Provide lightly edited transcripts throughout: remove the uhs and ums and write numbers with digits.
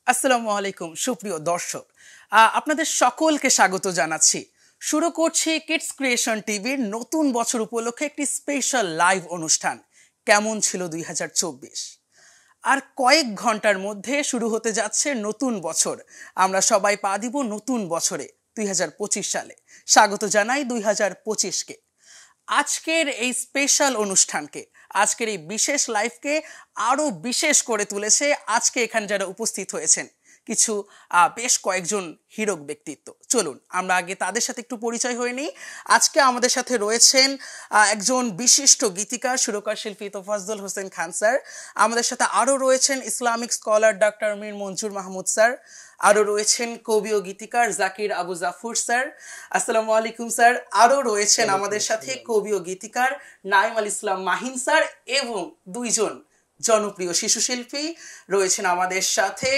আসসালামু আলাইকুম সুপ্রিয় দর্শক, আপনাদের সকলকে স্বাগত জানাচ্ছি। শুরু করছি কিডস ক্রিয়েশন টিভির নতুন বছর উপলক্ষে একটি স্পেশাল লাইভ অনুষ্ঠান কেমন ছিল 2024। আর কয়েক ঘন্টার মধ্যে শুরু হতে যাচ্ছে নতুন বছর। আমরা সবাই পা দিব নতুন বছরে 2025 সালে। স্বাগত জানাই 2025কে। আজকের এই স্পেশাল অনুষ্ঠানকে, আজকের এই বিশেষ লাইভকে আরও বিশেষ করে তুলেছে আজকে এখানে যারা উপস্থিত হয়েছেন কিছু বেশ কয়েকজন হিরো ব্যক্তিত্ব। চলুন আমরা আগে তাদের সাথে একটু পরিচয় হয়ে নিই। আজকে আমাদের সাথে রয়েছেন একজন বিশিষ্ট গীতিকার, সুরকার শিল্পী তোফাজ্জল হোসেন খান স্যার। আমাদের সাথে আরও রয়েছেন ইসলামিক স্কলার ডক্টর মীর মঞ্জুর মাহমুদ স্যার। আরও রয়েছেন কবি ও গীতিকার জাকির আবু জাফর স্যার। আসসালামু আলাইকুম স্যার। আরও রয়েছেন আমাদের সাথে কবি ও গীতিকার নাইম আল ইসলাম মাহিন স্যার এবং দুইজন জনপ্রিয় শিশু শিল্পী রয়েছেন আমাদের সাথে,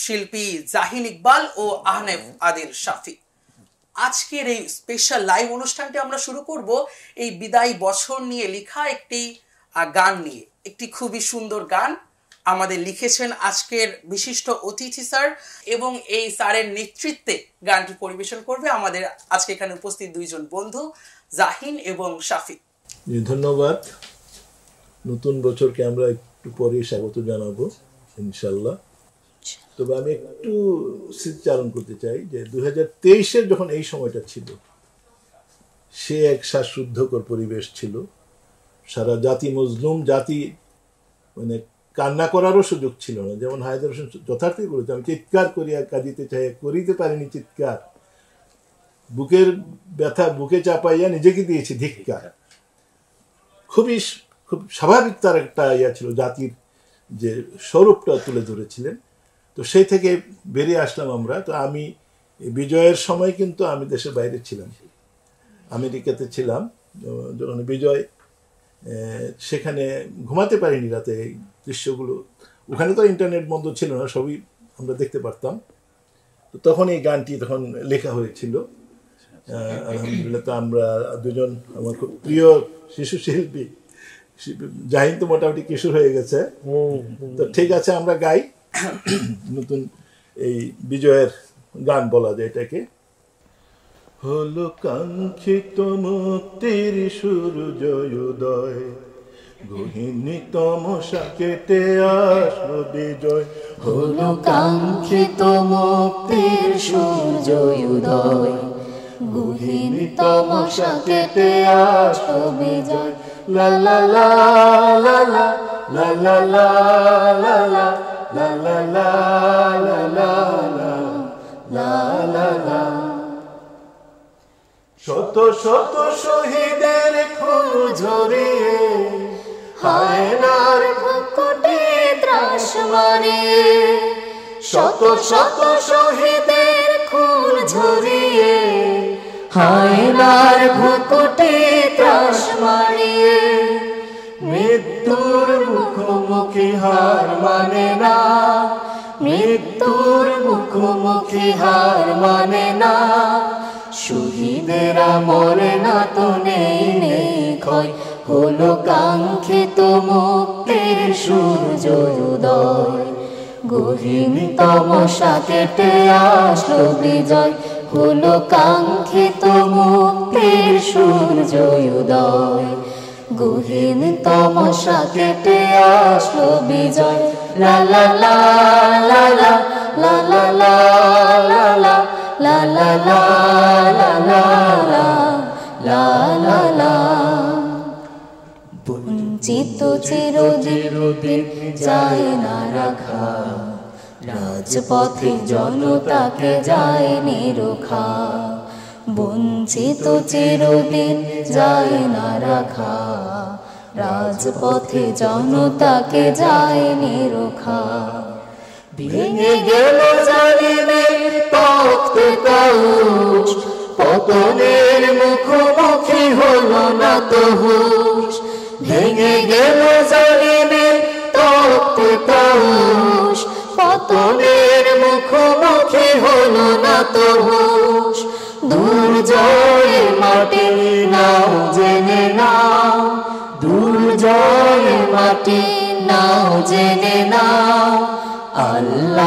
শিল্পী জাহিন ইকবাল ও আহনেফ আদিল শাফি। আজকের এই স্পেশাল লাইভ অনুষ্ঠানটি আমরা শুরু করব এই বিদায়ী বছর নিয়ে লেখা একটি গান নিয়ে। একটি খুবই সুন্দর গান আমাদের লিখেছেন আজকের বিশিষ্ট অতিথি স্যার, এবং এই স্যারের নেতৃত্বে গানটি পরিবেশন করবে আমাদের আজকে এখানে উপস্থিত দুইজন বন্ধু জাহিন এবং শাফি। ধন্যবাদ। নতুন বছরকে আমরা একটু পরে স্বাগত জানাবো ইনশাল্লাহ। তবে আমি একটু স্মৃতিচারণ করতে চাই যে 2023-এর যখন এই সময়টা ছিল, সে এক শ্বাসরুদ্ধকর পরিবেশ ছিল। সারা জাতি মজলুম, জাতি মানে কান্না করারও সুযোগ ছিল না। যেমন হায়দার হোসেন যথার্থই বলেছে, আমি চিৎকার করিয়া কাঁদিতে চাই, করিতে পারিনি চিৎকার, বুকের ব্যথা বুকে চাপাইয়া নিজেকে দিয়েছি ধিক্কার। খুব স্বাভাবিক তার একটা ইয়া ছিল, জাতির যে স্বরূপটা তুলে ধরেছিলেন। তো সেই থেকে বেরিয়ে আসলাম আমরা। তো আমি বিজয়ের সময় কিন্তু আমি দেশের বাইরে ছিলাম, আমেরিকাতে ছিলাম। যখন বিজয়, সেখানে ঘুমাতে পারিনি রাতে। এই দৃশ্যগুলো, ওখানে তো ইন্টারনেট বন্ধ ছিল না, সবই আমরা দেখতে পারতাম। তো তখন এই গানটি তখন লেখা হয়েছিল আলহামদুলিল্লাহ। তো আমরা দুজন, আমার খুব প্রিয় শিশু শিল্পী, জাহিন তো মোটামুটি কিশোর হয়ে গেছে। তো ঠিক আছে, আমরা গাই নতুন এই বিজয়ের গান বলা যায় এটাকে। হলো কাঙ্ক্ষিত মুক্তির সূর্যোদয়, গহীনি তমসা কেটে আসলো বিজয়। হলো কাঙ্ক্ষিত মুক্তির সূর্যোদয়, গহীনি তমসা কেটে আসলো বিজয়। লা লা লা লা লা লা লা লা লা লা লা লা লা লা লা লা লা লা। শত শত শহীদের খুন ঝরিয়ে, হায়নার বুকুটে ত্রাস মারিয়ে, শত শত শহীদের খুন ঝরিয়ে, হায়নার বুকুটে ত্রাস মারিয়ে। মৃত্যুর মুখোমুখি হার মানে না, মৃত্যুর মুখোমুখি হার মানে না। শহীদেরা মরে না তো নেই নেই ক্ষয়, হলো কাঙ্ক্ষিত মুক্তির সূর্যোদয়, গহীনি তমসা কেটে আসলো বিজয়। হলো কাঙ্ক্ষিত মুক্তির সূর্যোদয়, গহীনি তমসা কেটে আসলো বিজয়। লা লা লা লা লা লা লা লা লা লা লা লা লা লা লা লা লা। বঞ্চিত চিরদিন যায় না রাখা, রাজপথে জনতাকে যায়নি রোখা। বঞ্চিত চিরদিন যায় না রাখা, রাজপথে জনতাকে যায়নি রোখা। ভেঙে গেল জালিমের তখ্ত কৌশ, পতনের মুখোমুখি হলো না তো হুঁশ। ভেঙে গেল জালিমের তখ্ত কৌশ, পতনের মুখোমুখি হলো না তো হুঁশ। দুর্জয়ের মাটি নাও জেনে নাও, দুর্জয়ের মাটি নাও জেনে নাও। আল্লাহ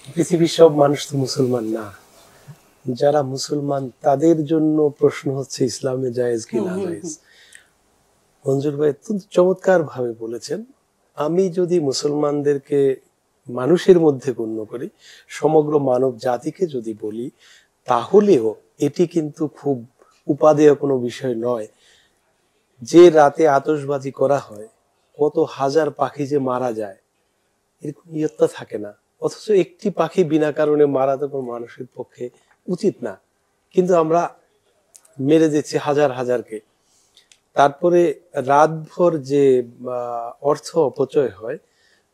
পৃথিবীর সব মানুষ তো মুসলমান না। যারা মুসলমান তাদের জন্য প্রশ্ন হচ্ছে ইসলামে জায়েজ কি না জায়েজ। মঞ্জুর ভাই অত্যন্ত চমৎকার ভাবে বলেছেন। আমি যদি মুসলমানদেরকে মানুষের মধ্যে গণ্য করি, সমগ্র মানব জাতিকে যদি বলি, তাহলেও এটি কিন্তু খুব উপাদেয় কোনো বিষয় নয়। যে রাতে আতশবাজি করা হয়, কত হাজার পাখি যে মারা যায়, এরকম নিয়তটা থাকে না। অথচ একটি পাখি বিনা কারণে মারা তো কোনো মানুষের পক্ষে উচিত না, কিন্তু আমরা মেরে দিচ্ছি হাজার হাজারকে। তারপরে রাতভর যে অর্থ অপচয় হয়,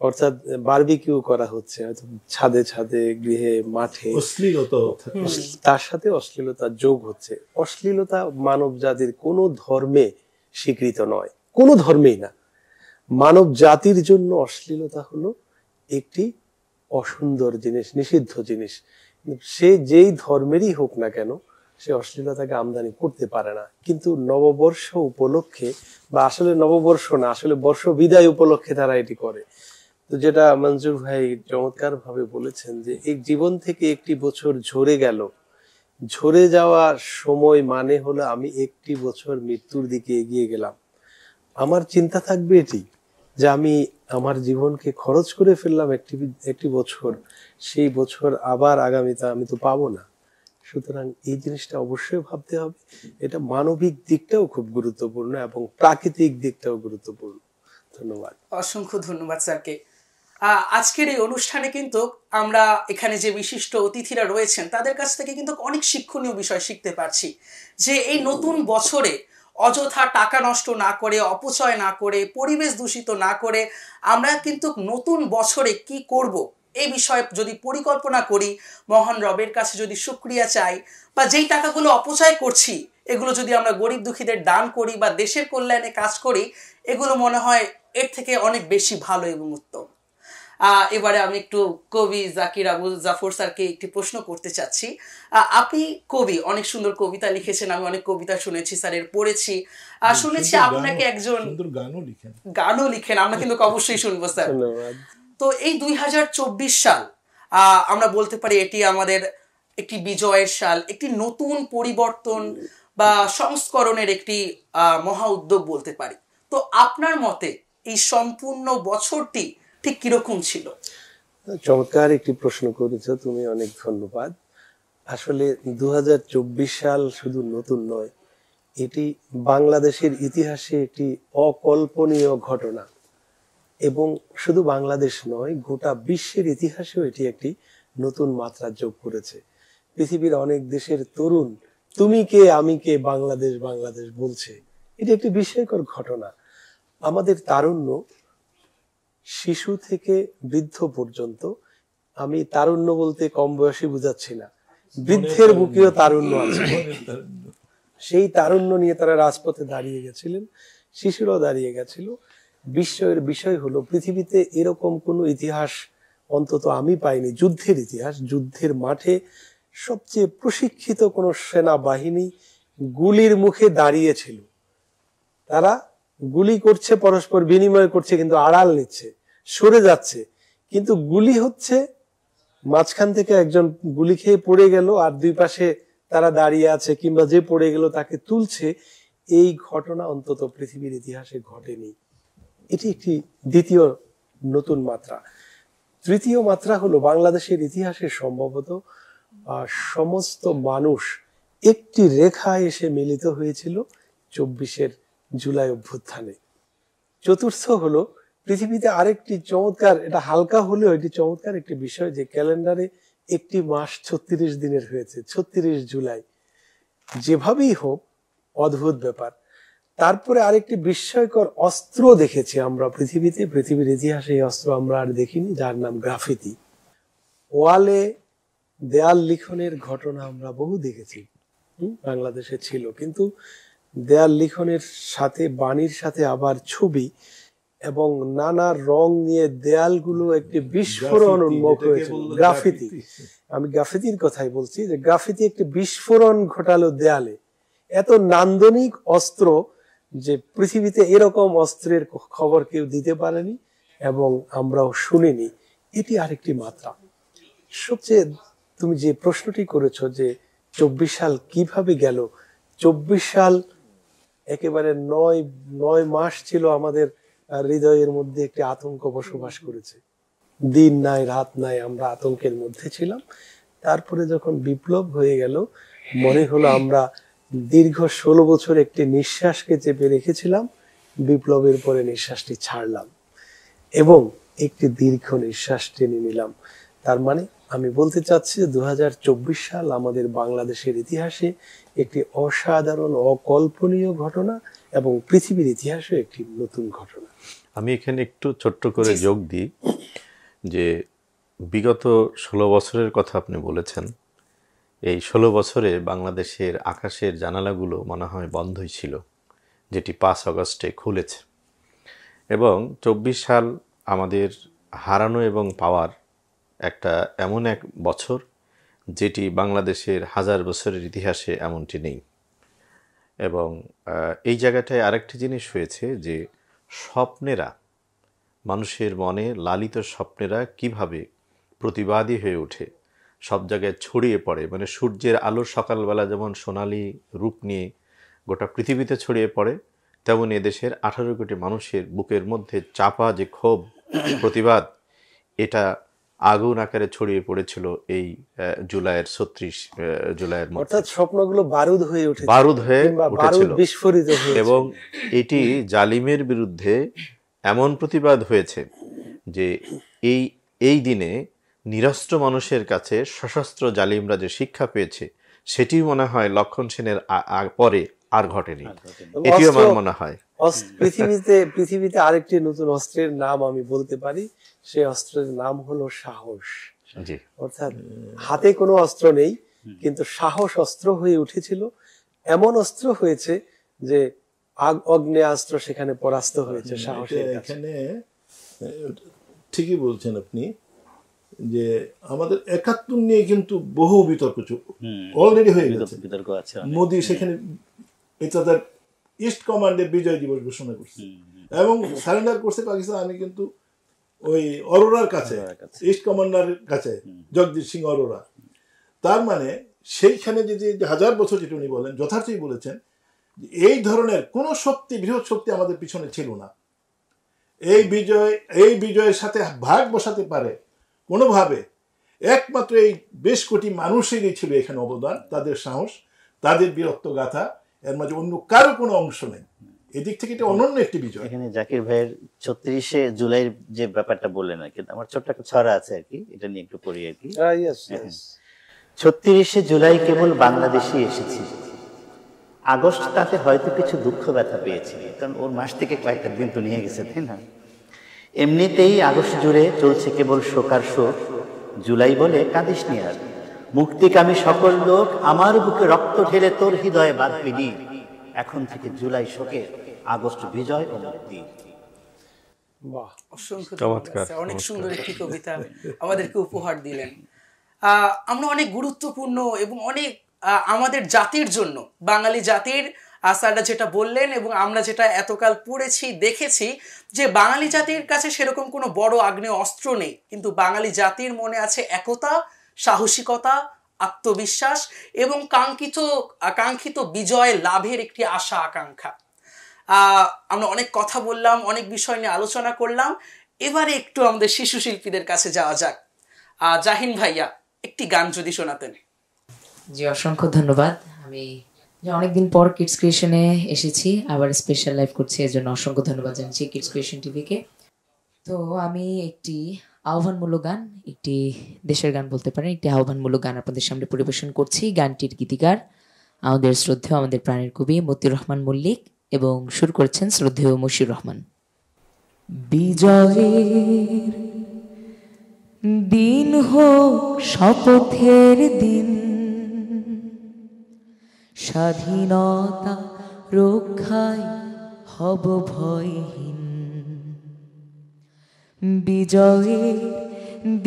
অর্থাৎ বারবিকিউ করা হচ্ছে হয়তো ছাদে ছাদে, গৃহে, মাঠে, তার সাথে অশ্লীলতা যোগ হচ্ছে। অশ্লীলতা মানব জাতির কোনো ধর্মে স্বীকৃত নয়, কোনো ধর্মেই না। মানব জাতির জন্য অশ্লীলতা হলো একটি অসুন্দর জিনিস, নিষিদ্ধ জিনিস। সে যেই ধর্মেরই হোক না কেন, সে অশ্লীলতাকে আমদানি করতে পারে না। কিন্তু নববর্ষ উপলক্ষে, বা আসলে নববর্ষ না, আসলে বর্ষ বিদায় উপলক্ষে তারা এটি করে। তো যেটা মঞ্জুর ভাই চমৎকার ভাবে বলেছেন যে এই জীবন থেকে একটি বছর ঝরে গেল, ঝরে যাওয়া সময় মানে হলো আমি একটি বছর মৃত্যুর দিকে এগিয়ে গেলাম। আমার চিন্তা থাকবে এটি যে আমি আমার জীবনকে খরচ করে ফেললাম একটি বছর, সেই বছর আবার আগামীতে আমি তো পাবো না। সুতরাং এই জিনিসটা অবশ্যই ভাবতে হবে। এটা মানবিক দিকটাও খুব গুরুত্বপূর্ণ এবং প্রাকৃতিক দিকটাও গুরুত্বপূর্ণ। ধন্যবাদ, অসংখ্য ধন্যবাদ স্যারকে। আজকের এই অনুষ্ঠানে কিন্তু আমরা এখানে যে বিশিষ্ট অতিথিরা রয়েছেন তাদের কাছ থেকে কিন্তু অনেক শিক্ষণীয় বিষয় শিখতে পারছি, যে এই নতুন বছরে অযথা টাকা নষ্ট না করে, অপচয় না করে, পরিবেশ দূষিত না করে আমরা কিন্তু নতুন বছরে কি করব এই বিষয়ে যদি পরিকল্পনা করি, মহান রবের কাছে যদি শুকরিয়া চাই, বা যেই টাকাগুলো অপচয় করছি এগুলো যদি আমরা গরিব দুঃখীদের দান করি বা দেশের কল্যাণে কাজ করি, এগুলো মনে হয় এর থেকে অনেক বেশি ভালো এবং উত্তম। এবারে আমি একটু কবি জাকির আবু জাফর স্যারকে একটি প্রশ্ন করতে চাচ্ছি। আপনি কবি, অনেক সুন্দর কবিতা লিখেছেন, আমি অনেক কবিতা শুনেছি স্যারের, পড়েছি, শুনেছি আপনাকে একজন গানও লিখেন, আমরা কিন্তু অবশ্যই শুনবো স্যার। তো এই 2024 সাল আমরা বলতে পারি এটি আমাদের একটি বিজয়ের সাল, একটি নতুন পরিবর্তন বা সংস্করণের একটি মহা উদ্যোগ বলতে পারি। তো আপনার মতে এই সম্পূর্ণ বছরটি ঠিক কিরকম ছিল? চমৎকার একটি প্রশ্ন করেছো তুমি, অনেক ধন্যবাদ। আসলে 2024 সাল শুধু নতুন নয়, এটি বাংলাদেশের ইতিহাসে একটি অকল্পনীয় ঘটনা, এবং শুধু বাংলাদেশ নয়, গোটা বিশ্বের ইতিহাসেও এটি একটি নতুন মাত্রা যোগ করেছে। পৃথিবীর অনেক দেশের তরুণ তুমি কে আমি কে বাংলাদেশ বাংলাদেশ বলছে। এটি একটি বিস্ময়কর ঘটনা। আমাদের তারুণ্য, শিশু থেকে বৃদ্ধ পর্যন্ত, আমি তারুণ্য বলতে কম বয়সী বুঝাচ্ছি না, বৃদ্ধের বুকেও তারুণ্য আছে। সেই তারুণ্য নিয়ে তারা রাজপথে দাঁড়িয়ে গেছিলেন, শিশুরাও দাঁড়িয়ে গেছিল। বিস্ময়ের বিষয় হলো পৃথিবীতে এরকম কোনো ইতিহাস অন্তত আমি পাইনি, যুদ্ধের ইতিহাস। যুদ্ধের মাঠে সবচেয়ে প্রশিক্ষিত কোনো সেনাবাহিনী গুলির মুখে দাঁড়িয়েছিল। তারা গুলি করছে, পরস্পর বিনিময় করছে, কিন্তু আড়াল নিচ্ছে, সরে যাচ্ছে, কিন্তু গুলি হচ্ছে, মাঝখান থেকে একজন গুলি খেয়ে পড়ে গেল আর দুই পাশে তারা দাঁড়িয়ে আছে, কিংবা যে পড়ে গেল তাকে তুলছে। এই ঘটনা অন্তত পৃথিবীর ইতিহাসে ঘটেনি। এটি একটি দ্বিতীয় নতুন মাত্রা। তৃতীয় মাত্রা হলো বাংলাদেশের ইতিহাসে সম্ভবত সমস্ত মানুষ একটি রেখায় এসে মিলিত হয়েছিল 24 জুলাই অভ্যুত্থানে। চতুর্থ হলো পৃথিবীতে আরেকটি চমৎকার, এটা হালকা হলেও এটি চমৎকার একটি বিষয়, যে ক্যালেন্ডারে একটি মাস 36 দিনের হয়েছে, 36 জুলাই। যেভাবেই হোক অদ্ভুত ব্যাপার। তারপরে আরেকটি বিস্ময়কর অস্ত্র দেখেছি আমরা পৃথিবীতে, পৃথিবীর ইতিহাসে এই অস্ত্র আমরা আর দেখিনি, যার নাম গ্রাফিতি। ওয়ালে দেয়াল লিখনের ঘটনা আমরা বহু দেখেছি, বাংলাদেশে ছিল, কিন্তু দেয়াল লিখনের সাথে, বাণীর সাথে আবার ছবি এবং নানা রং নিয়ে দেয়ালগুলো একটি বিস্ফোরণ উন্মুখ হয়েছিল। গ্রাফিতি, আমি গ্রাফিতির কথাই বলছি, যে গ্রাফিতি একটি বিস্ফোরণ ঘটালো দেয়ালে। এত নান্দনিক অস্ত্র যে পৃথিবীতে এরকম অস্ত্রের খবর কেউ দিতে পারেনি এবং আমরাও শুনিনি। এটি আরেকটি মাত্রা। সবচেয়ে তুমি যে প্রশ্নটি করেছো যে 24 সাল কিভাবে গেল, 24 সাল একেবারে 9 মাস ছিল আমাদের হৃদয়ের মধ্যে একটি আতঙ্ক বসবাস করেছে। দিন নাই রাত নাই আমরা আতঙ্কের মধ্যে ছিলাম। তারপরে যখন বিপ্লব হয়ে গেল, মনে হলো আমরা দীর্ঘ 16 বছর একটি নিঃশ্বাসকে চেপে রেখেছিলাম, বিপ্লবের পরে নিঃশ্বাসটি ছাড়লাম এবং একটি দীর্ঘ নিঃশ্বাস টেনে নিলাম। তার মানে আমি বলতে চাচ্ছি যে 2024 সাল আমাদের বাংলাদেশের ইতিহাসে একটি অসাধারণ অকল্পনীয় ঘটনা এবং পৃথিবীর ইতিহাসে একটি নতুন ঘটনা। আমি এখানে একটু ছোট্ট করে যোগ দিই যে বিগত 16 বছরের কথা আপনি বলেছেন। এই 16 বছরে বাংলাদেশের আকাশের জানালাগুলো মনে হয় বন্ধই ছিল, যেটি 5 আগস্টে খুলেছে। এবং 24 সাল আমাদের হারানো এবং পাওয়ার একটা এমন এক বছর যেটি বাংলাদেশের হাজার বছরের ইতিহাসে এমনটি নেই। এবং এই জায়গাটায় আরেকটি জিনিস হয়েছে যে স্বপ্নেরা, মানুষের মনে লালিত স্বপ্নেরা কিভাবে প্রতিবাদী হয়ে ওঠে, সব জায়গায় ছড়িয়ে পড়ে। মানে সূর্যের আলো সকালবেলা যেমন সোনালি রূপ নিয়ে গোটা পৃথিবীতে ছড়িয়ে পড়ে, তেমন এদেশের 18 কোটি মানুষের বুকের মধ্যে চাপা যে ক্ষোভ, প্রতিবাদ, এটা আগুন আকারে ছড়িয়ে পড়েছিল এই জুলাইয়ের 36 জুলাইয়ের মধ্যে। অর্থাৎ স্বপ্নগুলো বারুদ হয়ে উঠেছিল, বারুদ হয়ে উঠেছিল বিস্ফোরিত হয়েছিল। এবং এটি জালিমের বিরুদ্ধে এমন প্রতিবাদ হয়েছে যে এই দিনে নিরস্ত্র মানুষের কাছে সশস্ত্র জালিমরা যে শিক্ষা পেয়েছে সেটি মনে হয় লক্ষণ সেনের পরে আর ঘটেনি। এটিও আমার মনে হয় পৃথিবীতে আরেকটি নতুন অস্ত্রের নাম আমি বলতে পারি, সেই অস্ত্রের নাম হলো সাহস। অর্থাৎ হাতে কোনো অস্ত্র নেই, কিন্তু সাহস অস্ত্র হয়ে উঠেছিল। এমন অস্ত্র হয়েছে যে অগ্নেয়াস্ত্র সেখানে পরাস্ত হয়েছে সাহসের কাছে। এখানে ঠিকই বলছেন আপনি যে আমাদের 71 নিয়ে কিন্তু বহু বিতর্ক অলরেডি হয়ে গেছে, বিতর্ক আছে। মোদি সেখানে তাদের ইস্ট কমান্ডে বিজয় দিবস ঘোষণা করছে এবং সারেন্ডার করছে পাকিস্তান। আমি কিন্তু ওই অরোরার কাছে, ইস্ট কমান্ডারের কাছে, জগদীশ সিং অরোরা। তার মানে সেইখানে যে 1000 বছর যেটা উনি বলেন, যথার্থই বলেছেন, এই ধরনের কোন শক্তি, বৃহৎ শক্তি আমাদের পিছনে ছিল না। এই বিজয়ের সাথে ভাগ বসাতে পারে কোনোভাবে একমাত্র এই বেশ কোটি মানুষেরই ছিল এখানে অবদান, তাদের সাহস, তাদের বীরত্ব গাথা, এর মাঝে অন্য কারো কোনো অংশ নেই। এদিক থেকে এটা অনন্য একটি বিজয়। এখানে জাকির ভাইয়ের 36শে জুলাইয়ের যে ব্যাপারটা বললেন আর কি, আমার ছোট্ট একটা ছড়া আছে আর কি, এটা নিয়ে একটু পড়ি আর কি। 36শে জুলাই কেবল বাংলাদেশে এসেছি, আগস্ট তাতে হয়তো কিছু দুঃখ ব্যথা পেয়েছি, কারণ ওর মাস থেকে কয়েকটা দিন তো নিয়ে গেছে, তাই না? এমনিতেই আগস্ট জুড়ে চলছে কেবল শোকার শোক, জুলাই বলে কাঁদিস নি আর, মুক্তিকামী সকল লোক আমার বুকে রক্ত ঢেলে তোর হৃদয়ে বাঁধবি নি, এখন থেকে জুলাই শোকের, আগস্ট বিজয় ও মুক্তি। অনেক সুন্দর একটি কবিতা আমাদেরকে উপহার দিলেন। আমরা অনেক গুরুত্বপূর্ণ এবং অনেক আমাদের জাতির জন্য, বাঙালি জাতির স্যাররা যেটা বললেন এবং আমরা যেটা এতকাল পড়েছি দেখেছি, যে বাঙালি জাতির কাছে সেরকম কোনো বড় আগ্নেয় অস্ত্র নেই, কিন্তু বাঙালি জাতির মনে আছে একতা, সাহসিকতা, আত্মবিশ্বাস এবং কাঙ্ক্ষিত বিজয় লাভের একটি আশা আকাঙ্ক্ষা। আমরা অনেক কথা বললাম, অনেক বিষয় নিয়ে আলোচনা করলাম। এবারে একটু আমাদের শিশু শিল্পীদের কাছে যাওয়া যাক। জাহিন ভাইয়া, একটি গান যদি শোনাতেন। জি, অসংখ্য ধন্যবাদ। আমি অনেকদিন পর কিডস ক্রিয়েশনে এসেছি, আবার স্পেশাল লাইভ করছি, এর জন্য অসংখ্য ধন্যবাদ জানাচ্ছি কিডস ক্রিয়েশন টিভিকে। তো আমি একটি আহ্বানমূলক গান, একটি দেশের গান বলতে পারেন, একটি আহ্বানমূলক গান আপনাদের সামনে পরিবেশন করছি। গানটির গীতিকার আমাদের শ্রদ্ধেয়, আমাদের প্রাণের কবি মতিউর রহমান মল্লিক, এবং সুর করেছেন শ্রদ্ধেয় মশিউর রহমান। বিজয়ের দিন হোক শপথের দিন, স্বাধীনতা রক্ষায় হব ভয়হীন। বিজয়ের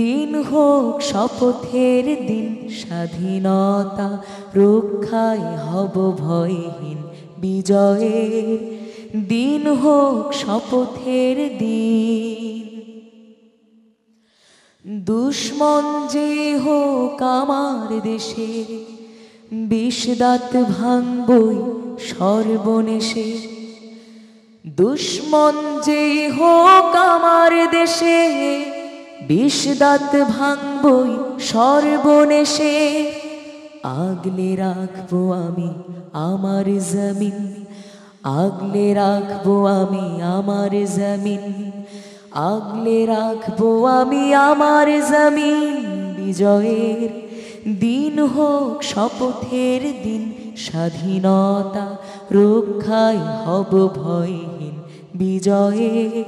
দিন হোক শপথের দিন, স্বাধীনতা রক্ষায় হব ভয়হীন। বিজয়ের দিন হোক শপথের দিন, দুশ্মন যে হোক আমার দেশের, বিষদাঁত ভাঙবই সর্বনেশে। দুশ্মন যে হোক আমার দেশে, বিষদাঁত ভাঙবই সর্বনেশে। আগলে রাখবো আমি আমার জমিন, আগলে রাখবো আমি আমার জমিন, আগলে রাখবো আমি আমার জমিন। বিজয়ের দিন হোক শপথের দিন, স্বাধীনতা রক্ষায় হব ভয়হীন। বিজয়ের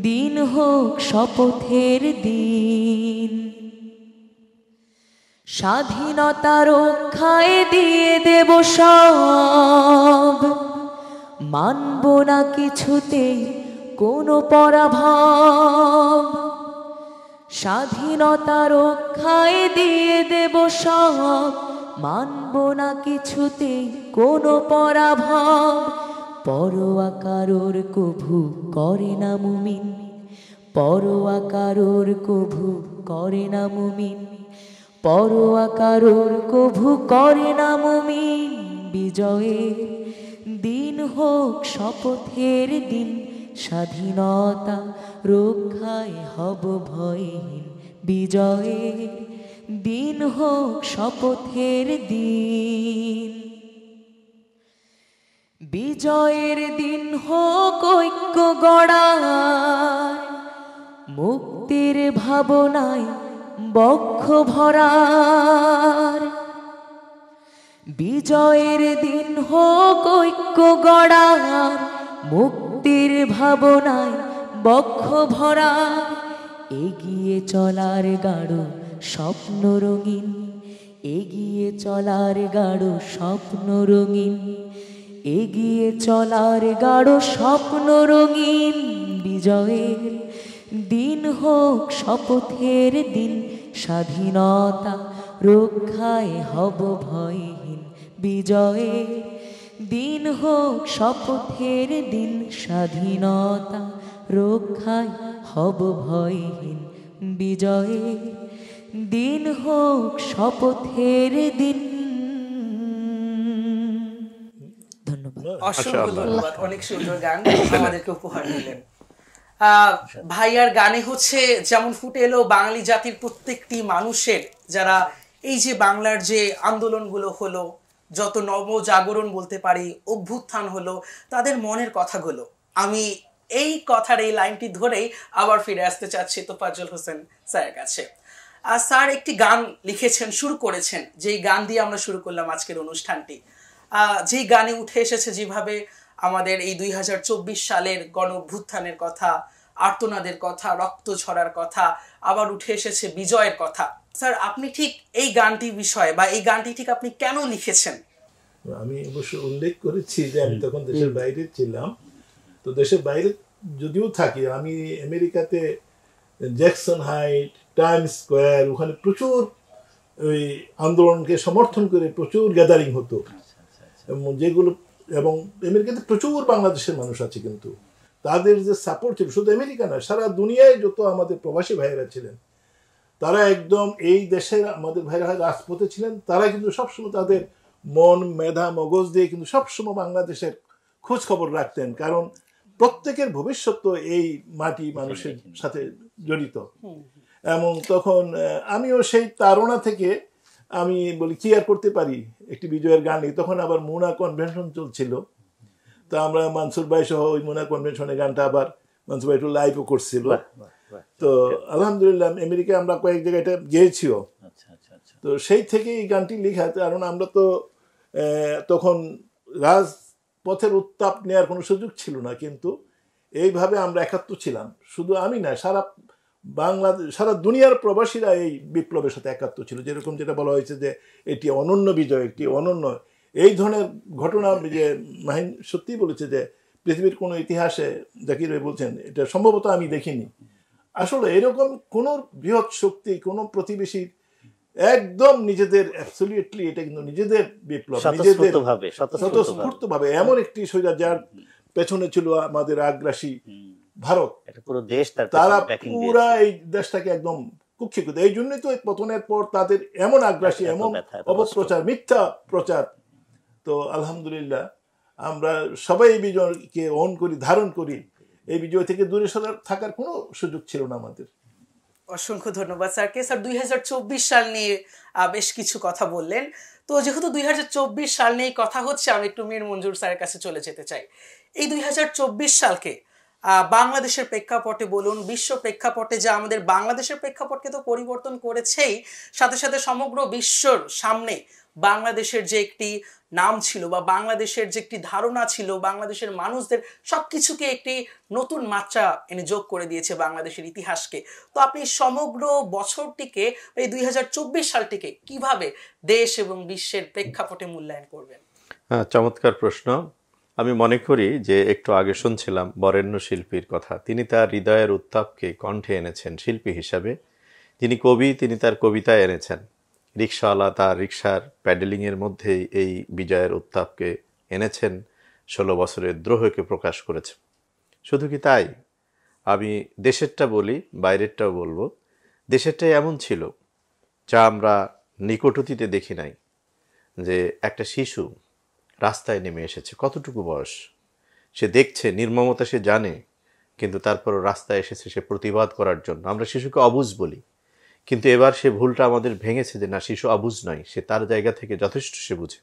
দিন হোক শপথের দিন, স্বাধীনতা রক্ষায় দিয়ে দেব সব, মানব না কিছুতেই কোনো পরাভব। স্বাধীনতা রক্ষায় দিয়ে দেব সব, মানব না কিছুতেই কোনো পরাভব। পরোয়া কারোর কভু করে না মুমিন, পরোয়া কারোর কভু করে না মুমিন, পরোয়া কারোর কভু করে না মুমিন। বিজয়ের দিন হোক শপথের দিন, স্বাধীনতা রক্ষায় হব ভয়হীন। বিজয়ের দিন হোক শপথের দিন, বিজয়ের দিন হোক ঐক্য গড়ার, মুক্তির ভাবনায় বক্ষ ভরার। বিজয়ের দিন হোক ঐক্য গড়ার, মুক্তির ভাবনায় বক্ষ ভরার। এগিয়ে চলার গাঢ় স্বপ্ন রঙিন, এগিয়ে চলার গাঢ় স্বপ্ন রঙিন, এগিয়ে চলার গাঢ় স্বপ্ন রঙিন। বিজয়ের দিন হোক শপথের দিন, স্বাধীনতা রক্ষায় হব ভয়হীন। বিজয়ের দিন হোক শপথের দিন, স্বাধীনতা রক্ষায় হব ভয়হীন। বিজয়ের দিন হোক শপথের দিন। ধন্যবাদ। অসংখ্য ধন্যবাদ, অনেক সুন্দর গান আমাদেরকে উপহার দিলেন। ভাইয়ার গানে হচ্ছে যেমন ফুটে এলো বাঙালি জাতির প্রত্যেকটি মানুষের, যারা এই যে বাংলার যে আন্দোলনগুলো হলো, যত নবজাগরণ বলতে পারি, অভ্যুত্থান হলো, তাদের মনের কথাগুলো। আমি এই কথার এই লাইনটি ধরেই আবার ফিরে আসতে চাচ্ছি তোফাজ্জল হোসেন স্যারের কাছে। স্যার একটি গান লিখেছেন, শুরু করেছেন, যেই গান দিয়ে আমরা শুরু করলাম আজকের অনুষ্ঠানটি। যেই গানে উঠে এসেছে যেভাবে আমাদের এই 2024 সালের গণ অভ্যুত্থানের কথা, আর্তনাদের কথা, রক্ত ঝরার কথা, আবার উঠে এসেছে বিজয়ের কথা। স্যার আপনি ঠিক এই গানটির বিষয়ে বা এই গানটি ঠিক আপনি কেন লিখেছেন? আমি অবশ্য উল্লেখ করেছি যে আমি তখন দেশের বাইরে ছিলাম। তো দেশের বাইরে যদিও থাকি, আমি আমেরিকাতে জ্যাকসন হাইট, টাইম স্কোয়ার, ওখানে প্রচুর ওই আন্দোলনকে সমর্থন করে প্রচুর গ্যাদারিং হতো, যেগুলো, এবং আমেরিকাতে প্রচুর বাংলাদেশের মানুষ আছে, কিন্তু তাদের যে সাপোর্ট ছিল, শুধু আমেরিকা নয়, সারা দুনিয়ায় যত আমাদের প্রবাসী ভাইয়েরা ছিলেন, তারা একদম এই দেশের আমাদের ভাইরা রাজপথে ছিলেন, তারা কিন্তু সবসময় তাদের মন, মেধা, মগজ দিয়ে কিন্তু সবসময় বাংলাদেশের খোঁজ খবর রাখতেন, কারণ প্রত্যেকের ভবিষ্যৎ তো এই মাটি মানুষের সাথে জড়িত। এবং তখন আমিও সেই তাড়না থেকে আমি বলি কি আর করতে পারি, একটি বিজয়ের গান লিখি। তখন আবার মুনা কনভেনশন চলছিল, তো আমরা মানসুর ভাই সহ ওই মুনা কনভেনশনের গানটা আবার মানসুর ভাই একটু লাইভও করছিল। তো আলহামদুলিল্লাহ আমেরিকায় আমরা কয়েক জায়গায় এটা গিয়েছিও। তো সেই থেকে এই গানটি লেখা, কারণ আমরা তো তখন রাজপথের উত্তাপ নেওয়ার কোনো সুযোগ ছিল না, কিন্তু এইভাবে আমরা একাত্ম ছিলাম। শুধু আমি না, সারা বাংলাদেশ, সারা দুনিয়ার প্রবাসীরা এই বিপ্লবের সাথে একাত্ম ছিল। যেরকম যেটা বলা হয়েছে যে এটি অনন্য বিজয়, একটি অনন্য, এই ধরনের ঘটনা যে মাহিন সত্যিই বলেছে যে পৃথিবীর কোনো ইতিহাসে, জাকির ভাই বলছেন, এটা সম্ভবত আমি দেখিনি। আসলে এরকম কোনো বৃহৎ শক্তি, কোনো প্রতিবেশীর একদম নিজেদের অ্যাবসলিউটলি, এটা কিন্তু নিজেদের বিপ্লব, নিজেদের স্বতঃস্ফূর্তভাবে এমন একটি স্বৈরাচার যার পেছনে ছিল আমাদের আগ্রাসী ভারত, পুরো দেশ, তারা পুরা এই দেশটাকে একদম কুক্ষিগত। এই জন্যই তো পতনের পর তাদের এমন আগ্রাসী, এত এমন ব্যথা, এত অপপ্রচার, মিথ্যা প্রচার। তো আলহামদুলিল্লাহ আমরা সবাই এই বিজয়কে অন করি, ধারণ করি। এই বিজয় থেকে দূরে থাকার কোনো সুযোগ ছিল না আমাদের। অসংখ্য ধন্যবাদ স্যারকে। স্যার 2024 সাল নিয়ে বেশ কিছু কথা বললেন। তো যেহেতু 2024 সাল নিয়ে কথা হচ্ছে, আমি একটু মীর মঞ্জুর স্যারের কাছে চলে যেতে চাই। এই 2024 সালকে বাংলাদেশের প্রেক্ষাপটে বলুন, বিশ্ব প্রেক্ষাপটে, যা আমাদের বাংলাদেশের প্রেক্ষাপটকে তো পরিবর্তন করেছেই, সাথে সাথে সমগ্র বিশ্বর সামনে বাংলাদেশের যে একটি নাম ছিল বা বাংলাদেশের যে একটি ধারণা ছিল, বাংলাদেশের মানুষদের সবকিছুকে একটি নতুন মাত্রা এনে যোগ করে দিয়েছে বাংলাদেশের ইতিহাসকে। তো আপনি সমগ্র বছরটিকে, এই 2024 সালটিকে কিভাবে দেশ এবং বিশ্বের প্রেক্ষাপটে মূল্যায়ন করবেন? হ্যাঁ, চমৎকার প্রশ্ন। আমি মনে করি যে একটু আগে শুনছিলাম বরেণ্য শিল্পীর কথা। তিনি তার হৃদয়ের উত্তাপকে কণ্ঠে এনেছেন শিল্পী হিসাবে। তিনি কবি, তিনি তার কবিতায় এনেছেন। রিক্সাওয়ালা তার রিক্সার প্যাডেলিংয়ের মধ্যেই এই বিজয়ের উত্তাপকে এনেছেন, 16 বছরের দ্রোহকে প্রকাশ করেছে। শুধু কি তাই? আমি দেশেরটা বলি, বাইরেরটাও বলবো। দেশেরটাই এমন ছিল যা আমরা নিকটতীতে দেখি নাই, যে একটা শিশু রাস্তায় নেমে এসেছে। কতটুকু বয়স, সে দেখছে, নির্মমতা সে জানে, কিন্তু তারপরও রাস্তায় এসেছে সে প্রতিবাদ করার জন্য। আমরা শিশুকে অবুঝ বলি, কিন্তু এবার সে ভুলটা আমাদের ভেঙেছে, যে না, শিশু অবুঝ নয়, সে তার জায়গা থেকে যথেষ্ট সে বুঝে,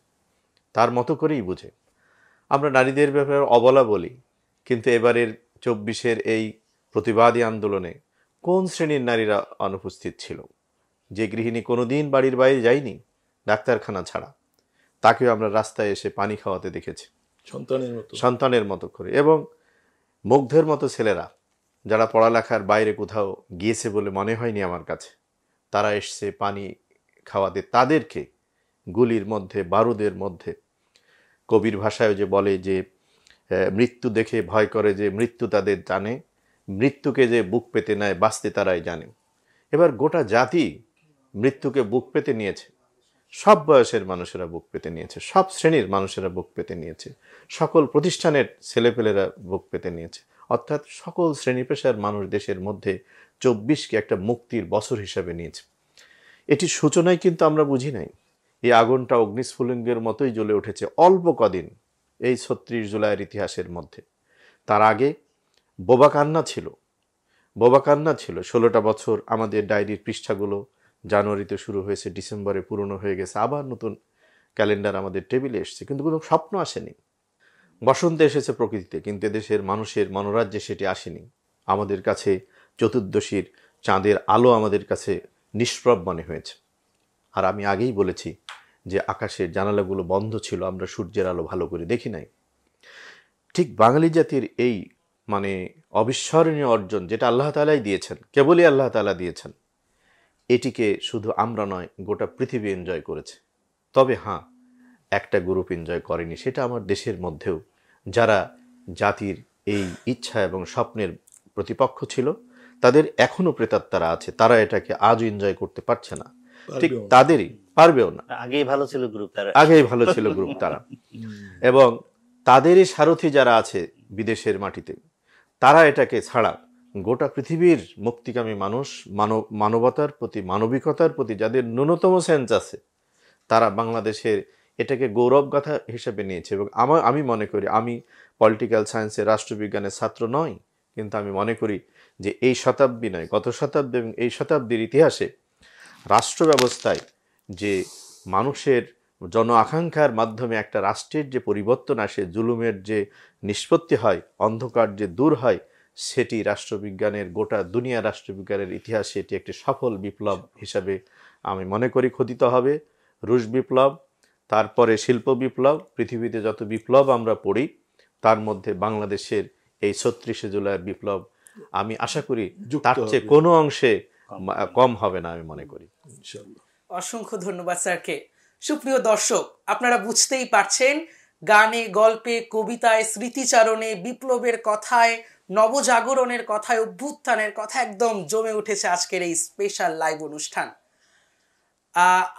তার মতো করেই বুঝে। আমরা নারীদের ব্যাপারে অবলা বলি, কিন্তু এবারের 24-এর এই প্রতিবাদী আন্দোলনে কোন শ্রেণীর নারীরা অনুপস্থিত ছিল? যে গৃহিণী কোনোদিন বাড়ির বাইরে যায়নি ডাক্তারখানা ছাড়া, তাকেও আমরা রাস্তায় এসে পানি খাওয়াতে দেখেছি সন্তানের মতো করে। এবং মুগ্ধের মতো ছেলেরা, যারা পড়ালেখার বাইরে কোথাও গিয়েছে বলে মনে হয়নি আমার কাছে, তারা এসছে পানি খাওয়াতে। তাদেরকে গুলির মধ্যে, বারুদের মধ্যে, কবির ভাষায় যে বলে যে মৃত্যু দেখে ভয় করে, যে মৃত্যু তাদের জানে, মৃত্যুকে যে বুক পেতে নেয় বাঁচতে তারাই জানে। এবার গোটা জাতি মৃত্যুকে বুক পেতে নিয়েছে। সব বয়সের মানুষেরা বুক পেতে নিয়েছে, সব শ্রেণীর মানুষেরা বুক পেতে নিয়েছে, সকল প্রতিষ্ঠানের ছেলেপেলেরা বুক পেতে নিয়েছে। অর্থাৎ সকল শ্রেণী পেশার মানুষ দেশের মধ্যে 24কে একটা মুক্তির বছর হিসাবে নিয়েছে। এটির সূচনায় কিন্তু আমরা বুঝি নাই। এই আগুনটা অগ্নিস্ফুলিঙ্গের মতোই জ্বলে উঠেছে অল্প কদিন এই 36 জুলাইয়ের ইতিহাসের মধ্যে। তার আগে বোবাকান্না ছিল। 16টা বছর আমাদের ডায়েরির পৃষ্ঠাগুলো জানুয়ারিতে শুরু হয়েছে, ডিসেম্বরে পুরনো হয়ে গেছে, আবার নতুন ক্যালেন্ডার আমাদের টেবিলে এসেছে, কিন্তু কোনো স্বপ্ন আসেনি। বসন্ত এসেছে প্রকৃতিতে, কিন্তু এদেশের মানুষের মনোরাজ্যে সেটি আসেনি। আমাদের কাছে চতুর্দশীর চাঁদের আলো আমাদের কাছে নিষ্প্রভ মনে হয়েছে। আর আমি আগেই বলেছি যে আকাশের জানালাগুলো বন্ধ ছিল, আমরা সূর্যের আলো ভালো করে দেখি নাই। ঠিক বাঙালি জাতির এই অবিস্মরণীয় অর্জন, যেটা আল্লাহ তাআলাই দিয়েছেন, কেবলই আল্লাহ তাআলা দিয়েছেন, এটিকে শুধু আমরা নয়, গোটা পৃথিবী এনজয় করেছে। তবে হ্যাঁ, একটা গ্রুপ এনজয় করেনি, সেটা আমার দেশের মধ্যেও যারা জাতির এই ইচ্ছা এবং স্বপ্নের প্রতিপক্ষ ছিল, তাদের এখনো প্রেতাত্মারা আছে, তারা এটাকে আজও এনজয় করতে পারছে না। ঠিক তাদেরই পারবেও না। আগেই ভালো ছিল গ্রুপ তারা। এবং তাদেরই সারথি যারা আছে বিদেশের মাটিতে, তারা এটাকে ছাড়া গোটা পৃথিবীর মুক্তিকামী মানুষ, মানবতার প্রতি, মানবিকতার প্রতি যাদের ন্যূনতম সেন্স আছে, তারা বাংলাদেশের এটাকে গৌরবগাথা হিসেবে নিয়েছে। এবং আমি মনে করি, আমি পলিটিক্যাল সায়েন্সের রাষ্ট্রবিজ্ঞানের ছাত্র নই, কিন্তু আমি মনে করি যে এই শতাব্দী নয়, গত শতাব্দী এবং এই শতাব্দীর ইতিহাসে রাষ্ট্র ব্যবস্থায় যে মানুষের জন আকাঙ্ক্ষার মাধ্যমে একটা রাষ্ট্রের যে পরিবর্তন আসে, জুলুমের যে নিষ্পত্তি হয়, অন্ধকার যে দূর হয়, সেটি রাষ্ট্রবিজ্ঞানের, গোটা দুনিয়া রাষ্ট্রবিজ্ঞানের ইতিহাসে এটি একটি সফল বিপ্লব হিসাবে আমি মনে করি খোদিত হবে। রুশ বিপ্লব, তারপরে শিল্প বিপ্লব, পৃথিবীতে যত বিপ্লব আমরা পড়ি, তার মধ্যে বাংলাদেশের এই 36শে জুলাইয়ের বিপ্লব আমি আশা করি তার চেয়ে কোনো অংশে কম হবে না, আমি মনে করি। অসংখ্য ধন্যবাদ স্যারকে। সুপ্রিয় দর্শক, আপনারা বুঝতেই পারছেন, গানে, গল্পে, কবিতায়, স্মৃতিচারণে, বিপ্লবের কথায়, নবজাগরণের কথায়, অভ্যুত্থানের কথা একদম জমে উঠেছে আজকের এই স্পেশাল লাইভ অনুষ্ঠান।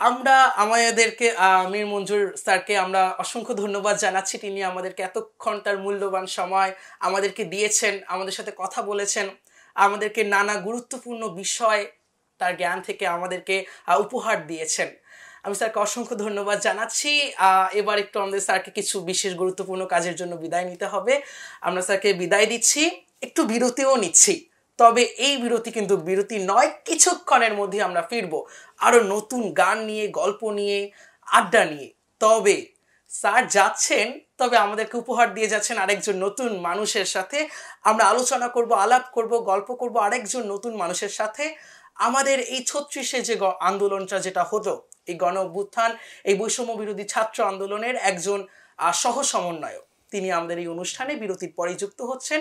আমরা আমাদেরকে মীর মঞ্জুর স্যারকে আমরা অসংখ্য ধন্যবাদ জানাচ্ছি। তিনি আমাদেরকে এতক্ষণ তার মূল্যবান সময় আমাদেরকে দিয়েছেন, আমাদের সাথে কথা বলেছেন, আমাদেরকে নানা গুরুত্বপূর্ণ বিষয় তার জ্ঞান থেকে আমাদেরকে উপহার দিয়েছেন। আমি স্যারকে অসংখ্য ধন্যবাদ জানাচ্ছি। এবার একটু আমাদের স্যারকে কিছু বিশেষ গুরুত্বপূর্ণ কাজের জন্য বিদায় নিতে হবে। আমরা স্যারকে বিদায় দিচ্ছি, একটু বিরতিও নিচ্ছি। তবে এই বিরতি কিন্তু বিরতি নয়, কিছুক্ষণের মধ্যে আমরা ফিরবো আরো নতুন গান নিয়ে, গল্প নিয়ে, আড্ডা নিয়ে। তবে স্যার যাচ্ছেন, তবে আমাদেরকে উপহার দিয়ে যাচ্ছেন আরেকজন নতুন মানুষের সাথে। আমরা আলোচনা করব, আলাপ করব, গল্প করব আরেকজন নতুন মানুষের সাথে। আমাদের এই 36-এ যে আন্দোলনটা যেটা হলো, এই গণ অভ্যুত্থান, এই বৈষম্য বিরোধী ছাত্র আন্দোলনের একজন সহ সমন্বয়ক, তিনি আমাদের এই অনুষ্ঠানে বিরতির পরে যুক্ত হচ্ছেন।